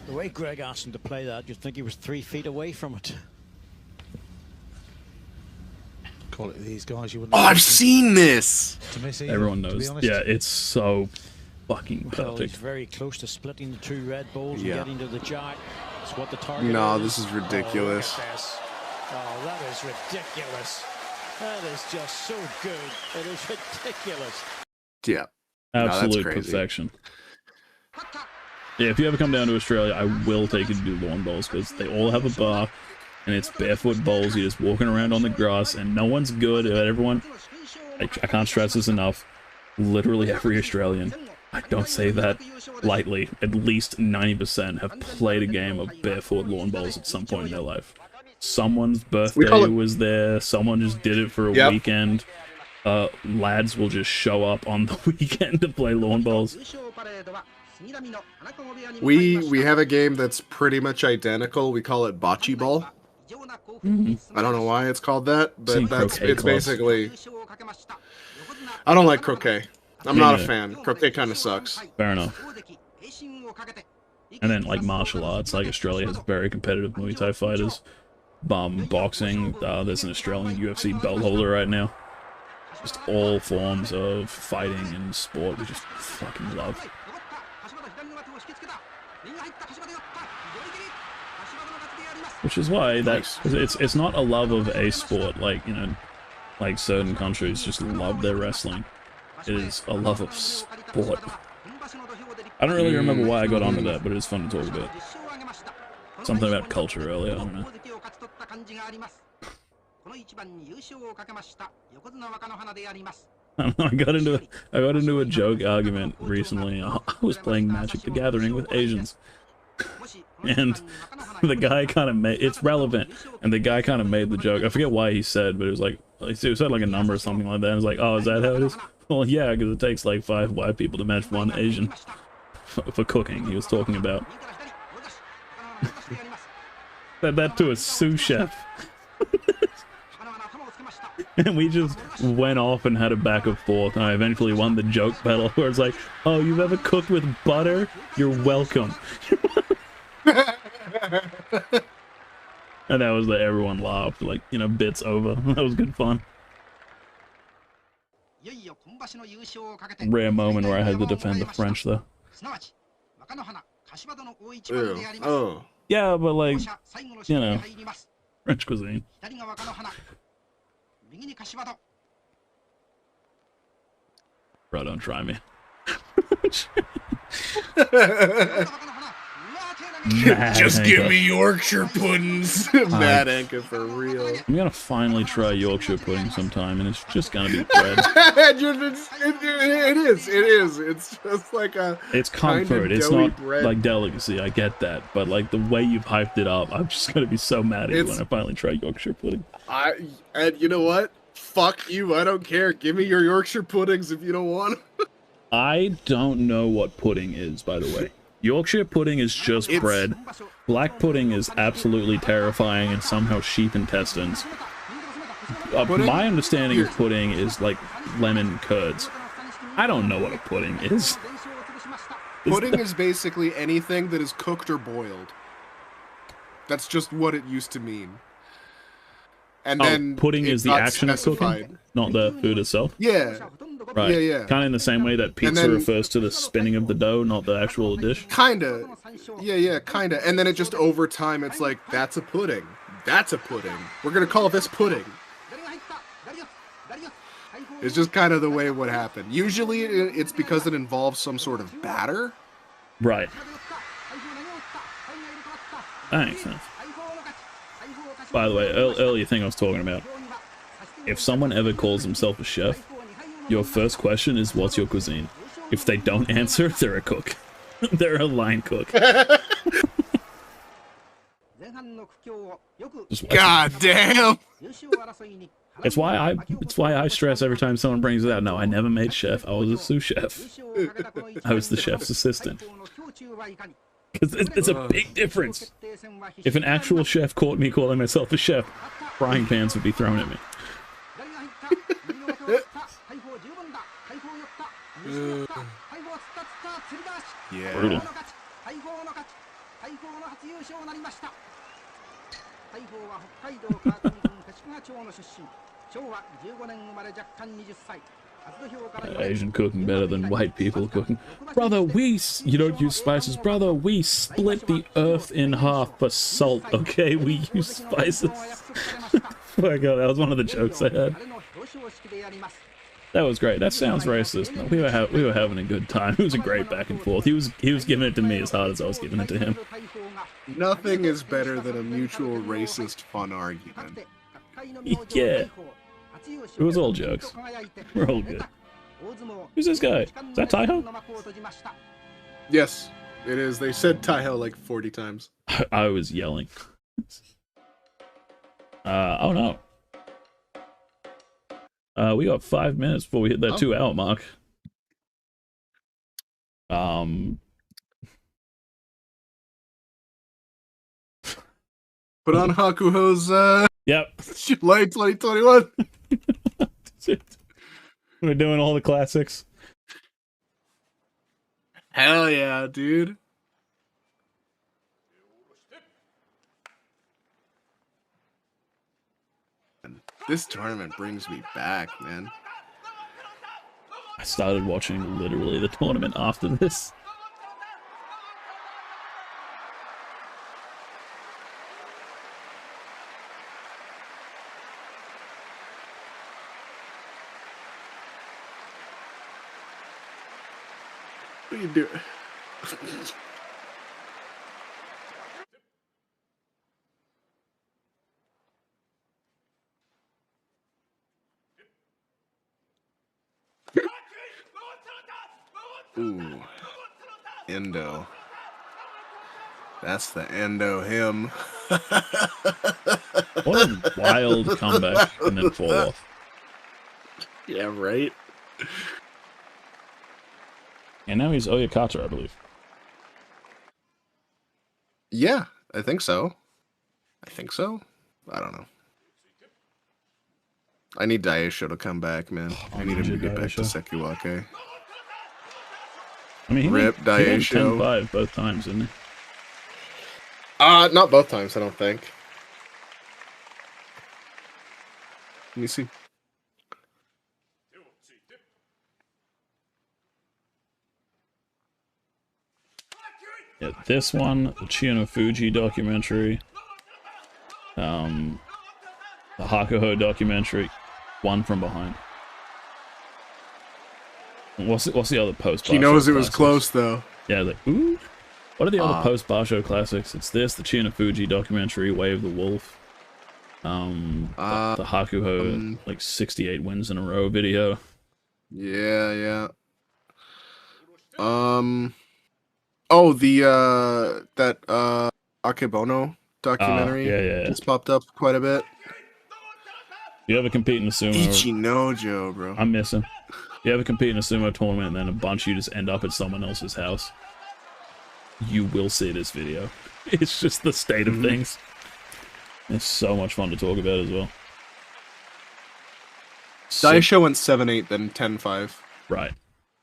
The way Greg asked him to play that, you'd think he was 3 feet away from it. Call it these guys. You wouldn't. Oh, I've seen this. Everyone knows. Yeah, it's so fucking perfect. He's very close to splitting the 2 red balls and getting to the jack. It's what the target. No, this is ridiculous. Oh, that is ridiculous. That is just so good. It is ridiculous. Yeah. Absolute perfection. Yeah, if you ever come down to Australia, I will take you to do lawn bowls, because they all have a bar, and it's barefoot bowls. You're just walking around on the grass, and no one's good at everyone. I can't stress this enough. Literally every Australian, I don't say that lightly, at least 90% have played a game of barefoot lawn bowls at some point in their life. Someone's birthday was there, someone just did it for a weekend. Lads will just show up on the weekend to play lawn bowls. We have a game that's pretty much identical. We call it Bocce Ball. I don't know why it's called that, but it's basically. I don't like croquet. I'm not a fan. Croquet kind of sucks. Fair enough. And then, like, martial arts, like, Australia has very competitive Muay Thai fighters. Boxing, there's an Australian UFC belt holder right now. Just all forms of fighting and sport we just fucking love. Which is why it's not a love of a sport, like, you know, like certain countries just love their wrestling. It is a love of sport. I don't really remember why I got onto that, but it is fun to talk about. Something about culture earlier, I don't know. I got into a joke argument recently. I was playing Magic the Gathering with Asians. And the guy kind of made it's relevant, and the guy kind of made the joke. I forget why he said, but it was like he said like a number or something like that. And it was like, oh, is that how it is? Well, yeah, because it takes like 5 white people to match 1 Asian for cooking. He was talking about that to a sous chef. And we just went off and had a back and forth, and I eventually won the joke battle where it's like, oh, you've ever cooked with butter? You're welcome. And that was that everyone laughed, like, you know, bits over. That was good fun. Rare moment where I had to defend the French, though. Ew. Oh. Yeah, but like, you know, French cuisine. Bro, don't try me. Just give me Yorkshire puddings. Mad Anka for real. I'm gonna finally try Yorkshire pudding sometime, and it's just gonna be bread. It is. It's just like a. It's comfort. It's not bread. like delicacy. I get that, but like the way you've hyped it up, I'm just gonna be so mad at you when I finally try Yorkshire pudding. And you know what? Fuck you. I don't care. Give me your Yorkshire puddings if you don't want them. I don't know what pudding is, by the way. Yorkshire pudding is just bread. Black pudding is absolutely terrifying and somehow sheep intestines. My understanding of pudding is like lemon curds. I don't know what a pudding is. Pudding is basically anything that is cooked or boiled. That's just what it used to mean. And then pudding is the action of cooking, not the food itself? Yeah. Right. Yeah. Kind of in the same way that pizza refers to the spinning of the dough, not the actual dish? Kinda. Yeah, kinda. And then it just, over time, it's like, that's a pudding. That's a pudding. We're gonna call this pudding. It's just kind of the way it would happen. Usually, it's because it involves some sort of batter. Right. That makes sense. By the way, earlier thing I was talking about. If someone ever calls himself a chef, your first question is, what's your cuisine? If they don't answer, they're a cook. They're a line cook. God damn! It's why I stress every time someone brings it out. No, I never made chef. I was a sous chef. I was the chef's assistant. Because it's a big difference. If an actual chef caught me calling myself a chef, frying pans would be thrown at me. Yeah. Brutal. Asian cooking better than white people cooking. Brother, you don't use spices. Brother, we split the earth in half for salt, okay? We use spices. Oh God, that was one of the jokes I had. That was great. That sounds racist. No, we were having a good time. It was a great back and forth. He was giving it to me as hard as I was giving it to him. Nothing is better than a mutual racist fun argument. Yeah. It was all jokes. We're all good. Who's this guy? Is that Taiho? Yes, it is. They said Taiho like 40 times. I was yelling. Oh no. We got 5 minutes before we hit that 2-hour mark. Put on Hakuho's Yep. July 2021. We're doing all the classics. Hell yeah, dude. And this tournament brings me back, man. I started watching literally the tournament after this. What are you doing? Ooh. Endo. That's the Endo him. What a wild comeback and then fall off. Yeah, right? And now he's Oyakata, I believe. Yeah, I think so. I think so. I don't know. I need Daisho to come back, man. I need him to get back to Sekiwake. I mean, he Rip went 10-5 10-5 both times, didn't he? Not both times, I don't think. Let me see. Yeah, this one, the Chiyonofuji documentary, the Hakuho documentary, one from behind. What's the other post? He knows it was close, though. Yeah, like, ooh. What are the other post-Basho classics? It's this, the Chiyonofuji documentary, Way of the Wolf, the Hakuho, like 68 wins in a row video. Yeah. Oh, the that Akebono documentary yeah. just popped up quite a bit. You ever compete in a sumo? Ichinojo, bro. I miss him. You ever compete in a sumo tournament and then a bunch of you just end up at someone else's house? You will see this video. It's just the state of things. It's so much fun to talk about as well. Daisho went 7-8, then 10-5. Right.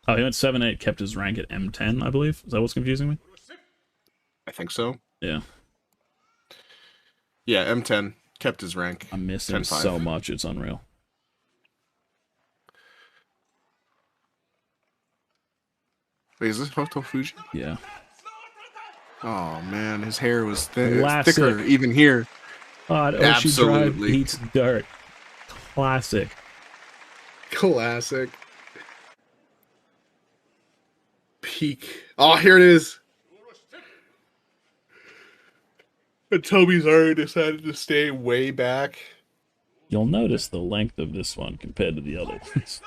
Oh, he went 7-8, kept his rank at M10, I believe. Is that what's confusing me? I think so. Yeah. Yeah, M10 kept his rank. I miss him 10-5. so much, it's unreal. Wait, is this Hoto Fuji? Yeah. Oh man, his hair was Classic. thicker even here. God, Absolutely. Drive eats dirt. Classic. Classic. Peak. Oh, here it is. And Toby's already decided to stay way back. You'll notice the length of this one compared to the other ones.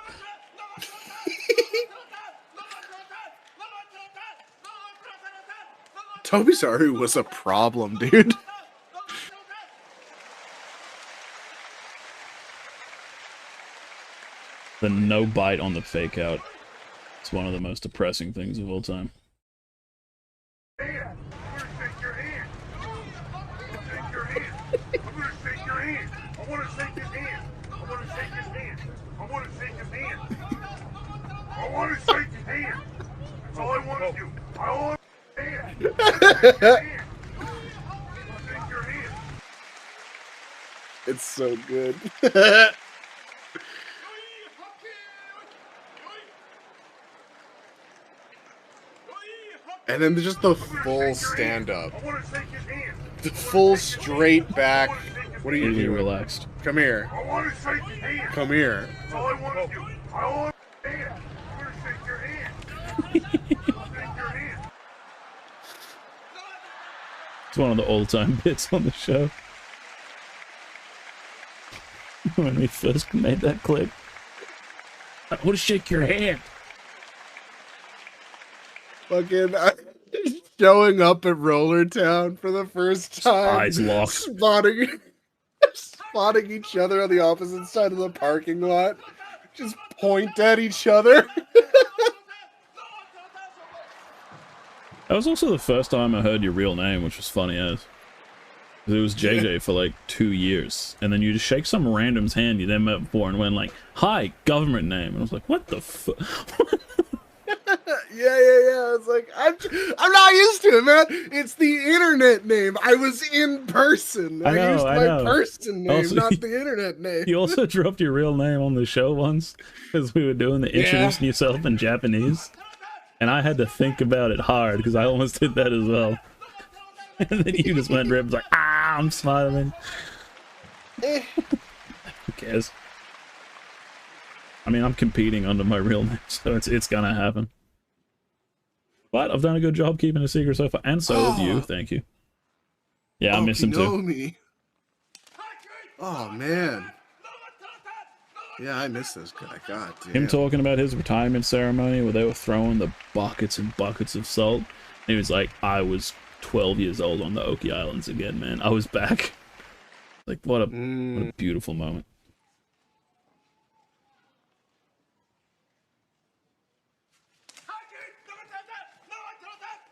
Tobizaru was a problem, dude. The no bite on the fake out. It's one of the most depressing things of all time. It's so good. And then just the full stand-up. The full straight back. What are you Really doing? relaxed. Come here. Come here. It's one of the all-time bits on the show. When we first made that clip. I want to shake your hand. Fucking showing up at Roller Town for the first time. Eyes locked. Spotting each other on the opposite side of the parking lot. Just point at each other. That was also the first time I heard your real name, which was funny as. It was JJ for like 2 years, and then you just shake some random's hand you then met before and went like, "Hi, government name," and I was like, "What the fuck?" Yeah. It's like I'm not used to it, man. It's the internet name. I was in person. I used my person name, Also, not the internet name. You also dropped your real name on the show once because we were doing the introducing yourself in Japanese, and I had to think about it hard because I almost did that as well. And then you just went ribs like, I'm smiling. Who cares? I mean, I'm competing under my real name, so it's gonna happen. But I've done a good job keeping a secret so far, and so have you. Thank you. Yeah, I miss him too. Oh man. Yeah, I miss this guy. God damn. Him talking about his retirement ceremony where they were throwing the buckets and buckets of salt. He was like, I was 12 years old on the Oki Islands again, man. I was back. Like, what a beautiful moment.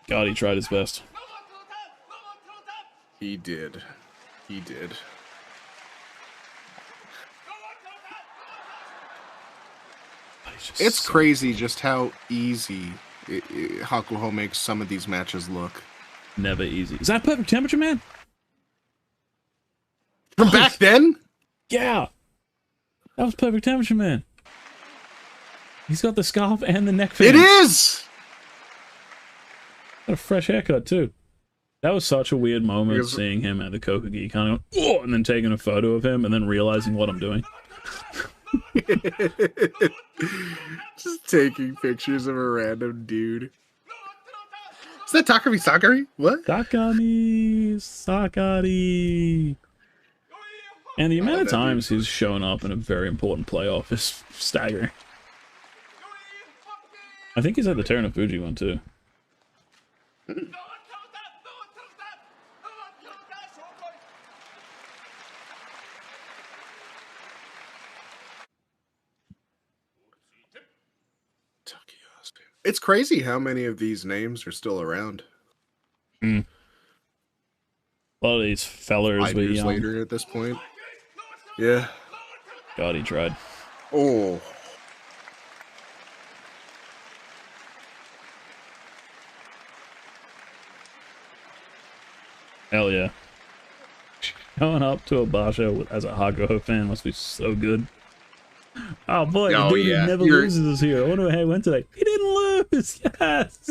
God, he tried his best. He did. He did. It's crazy just how easy Hakuho makes some of these matches look. Never easy. Is that Perfect Temperature Man? From back then? Yeah. That was Perfect Temperature Man. He's got the scarf and the neck fans. It is! Got a fresh haircut, too. That was such a weird moment, seeing him at the Kokagi, kind of, oh, and then taking a photo of him, and then realizing what I'm doing. Just taking pictures of a random dude. Is that Takami Sakari? What? Takami Sakari. And the amount of times he's shown up in a very important playoff is staggering. I think he's at the Terunofuji one, too. It's crazy how many of these names are still around. A lot of these fellers 5 years later at this point. Yeah. God, he tried. Oh. Hell yeah. Going up to a Basho as a Hakuho fan must be so good. Oh boy, the dude who never loses is here. I wonder how he went today. He didn't lose! Yes!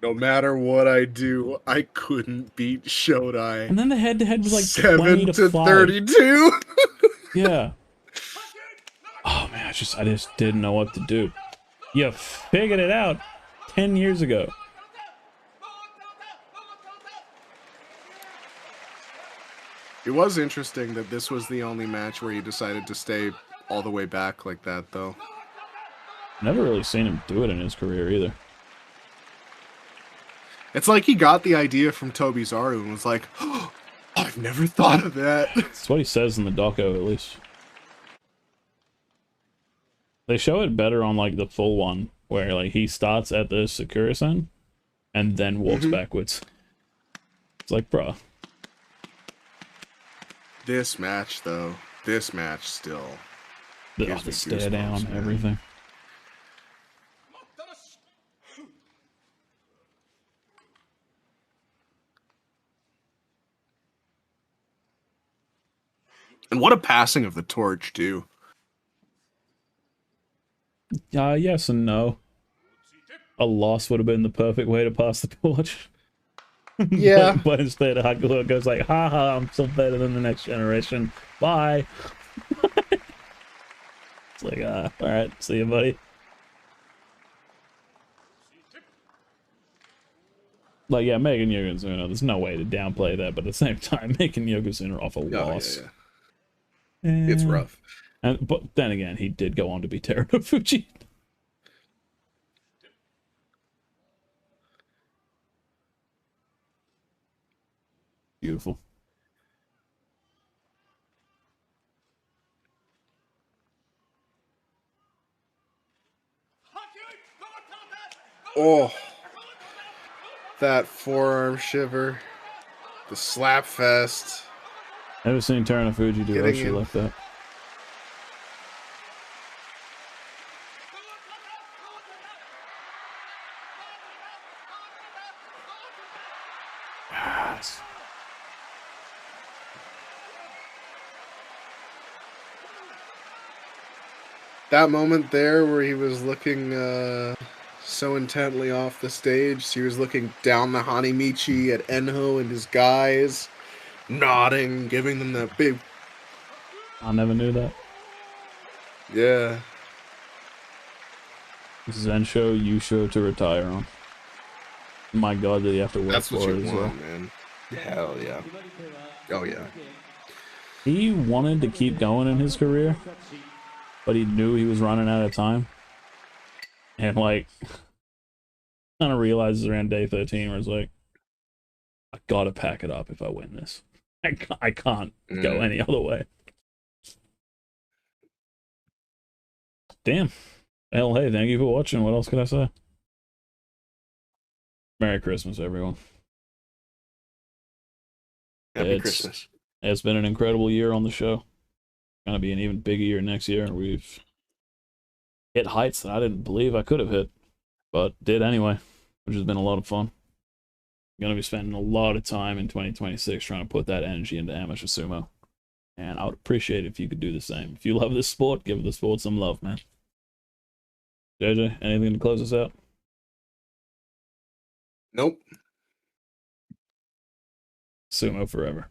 No matter what I do, I couldn't beat Shodai. And then the head-to-head was like 7 to 5. 32. Yeah. Oh man, I just didn't know what to do. You figured it out 10 years ago. It was interesting that this was the only match where he decided to stay all the way back like that, though. Never really seen him do it in his career either. It's like he got the idea from Tobizaru and was like, oh, I've never thought of that. That's what he says in the doco, at least. They show it better on, like, the full one, where, like, he starts at the Sakura-sen and then walks backwards. It's like, bruh. This match, though, still gives The me stare goosebumps, down, man. everything. And what a passing of the torch, too. Yes and no. A loss would have been the perfect way to pass the torch. Yeah. but instead, Hakuho goes like, haha, I'm still better than the next generation. Bye. It's like, alright, see you, buddy. Like, yeah, Megan Yokozuna, there's no way to downplay that, but at the same time, making Yokozuna off a loss. Yeah. It's rough. But then again, he did go on to be Terunofuji. Beautiful. Oh. That forearm shiver. The slap fest. Never seen Terunofuji do Getting Oshi in. like that. Yes. That moment there where he was looking so intently off the stage. He was looking down the Hanamichi at Enho and his guys, nodding, giving them that big... I never knew that. Yeah. Zensho, Yusho to retire on. My God, did he have to work That's what for you it as want, well. man. Hell yeah. Oh yeah. He wanted to keep going in his career, but he knew he was running out of time. And, like, kind of realizes around day 13 where it's like, I gotta pack it up if I win this. I can't go any other way. Damn. Well, hey, thank you for watching. What else could I say? Merry Christmas, everyone. Happy Christmas. It's been an incredible year on the show. Gonna be an even bigger year next year. We've hit heights that I didn't believe I could have hit, but did anyway, which has been a lot of fun. I'm gonna be spending a lot of time in 2026 trying to put that energy into amateur sumo, and I would appreciate it if you could do the same. If you love this sport, give the sport some love, man. JJ, anything to close us out? Nope. Sumo forever.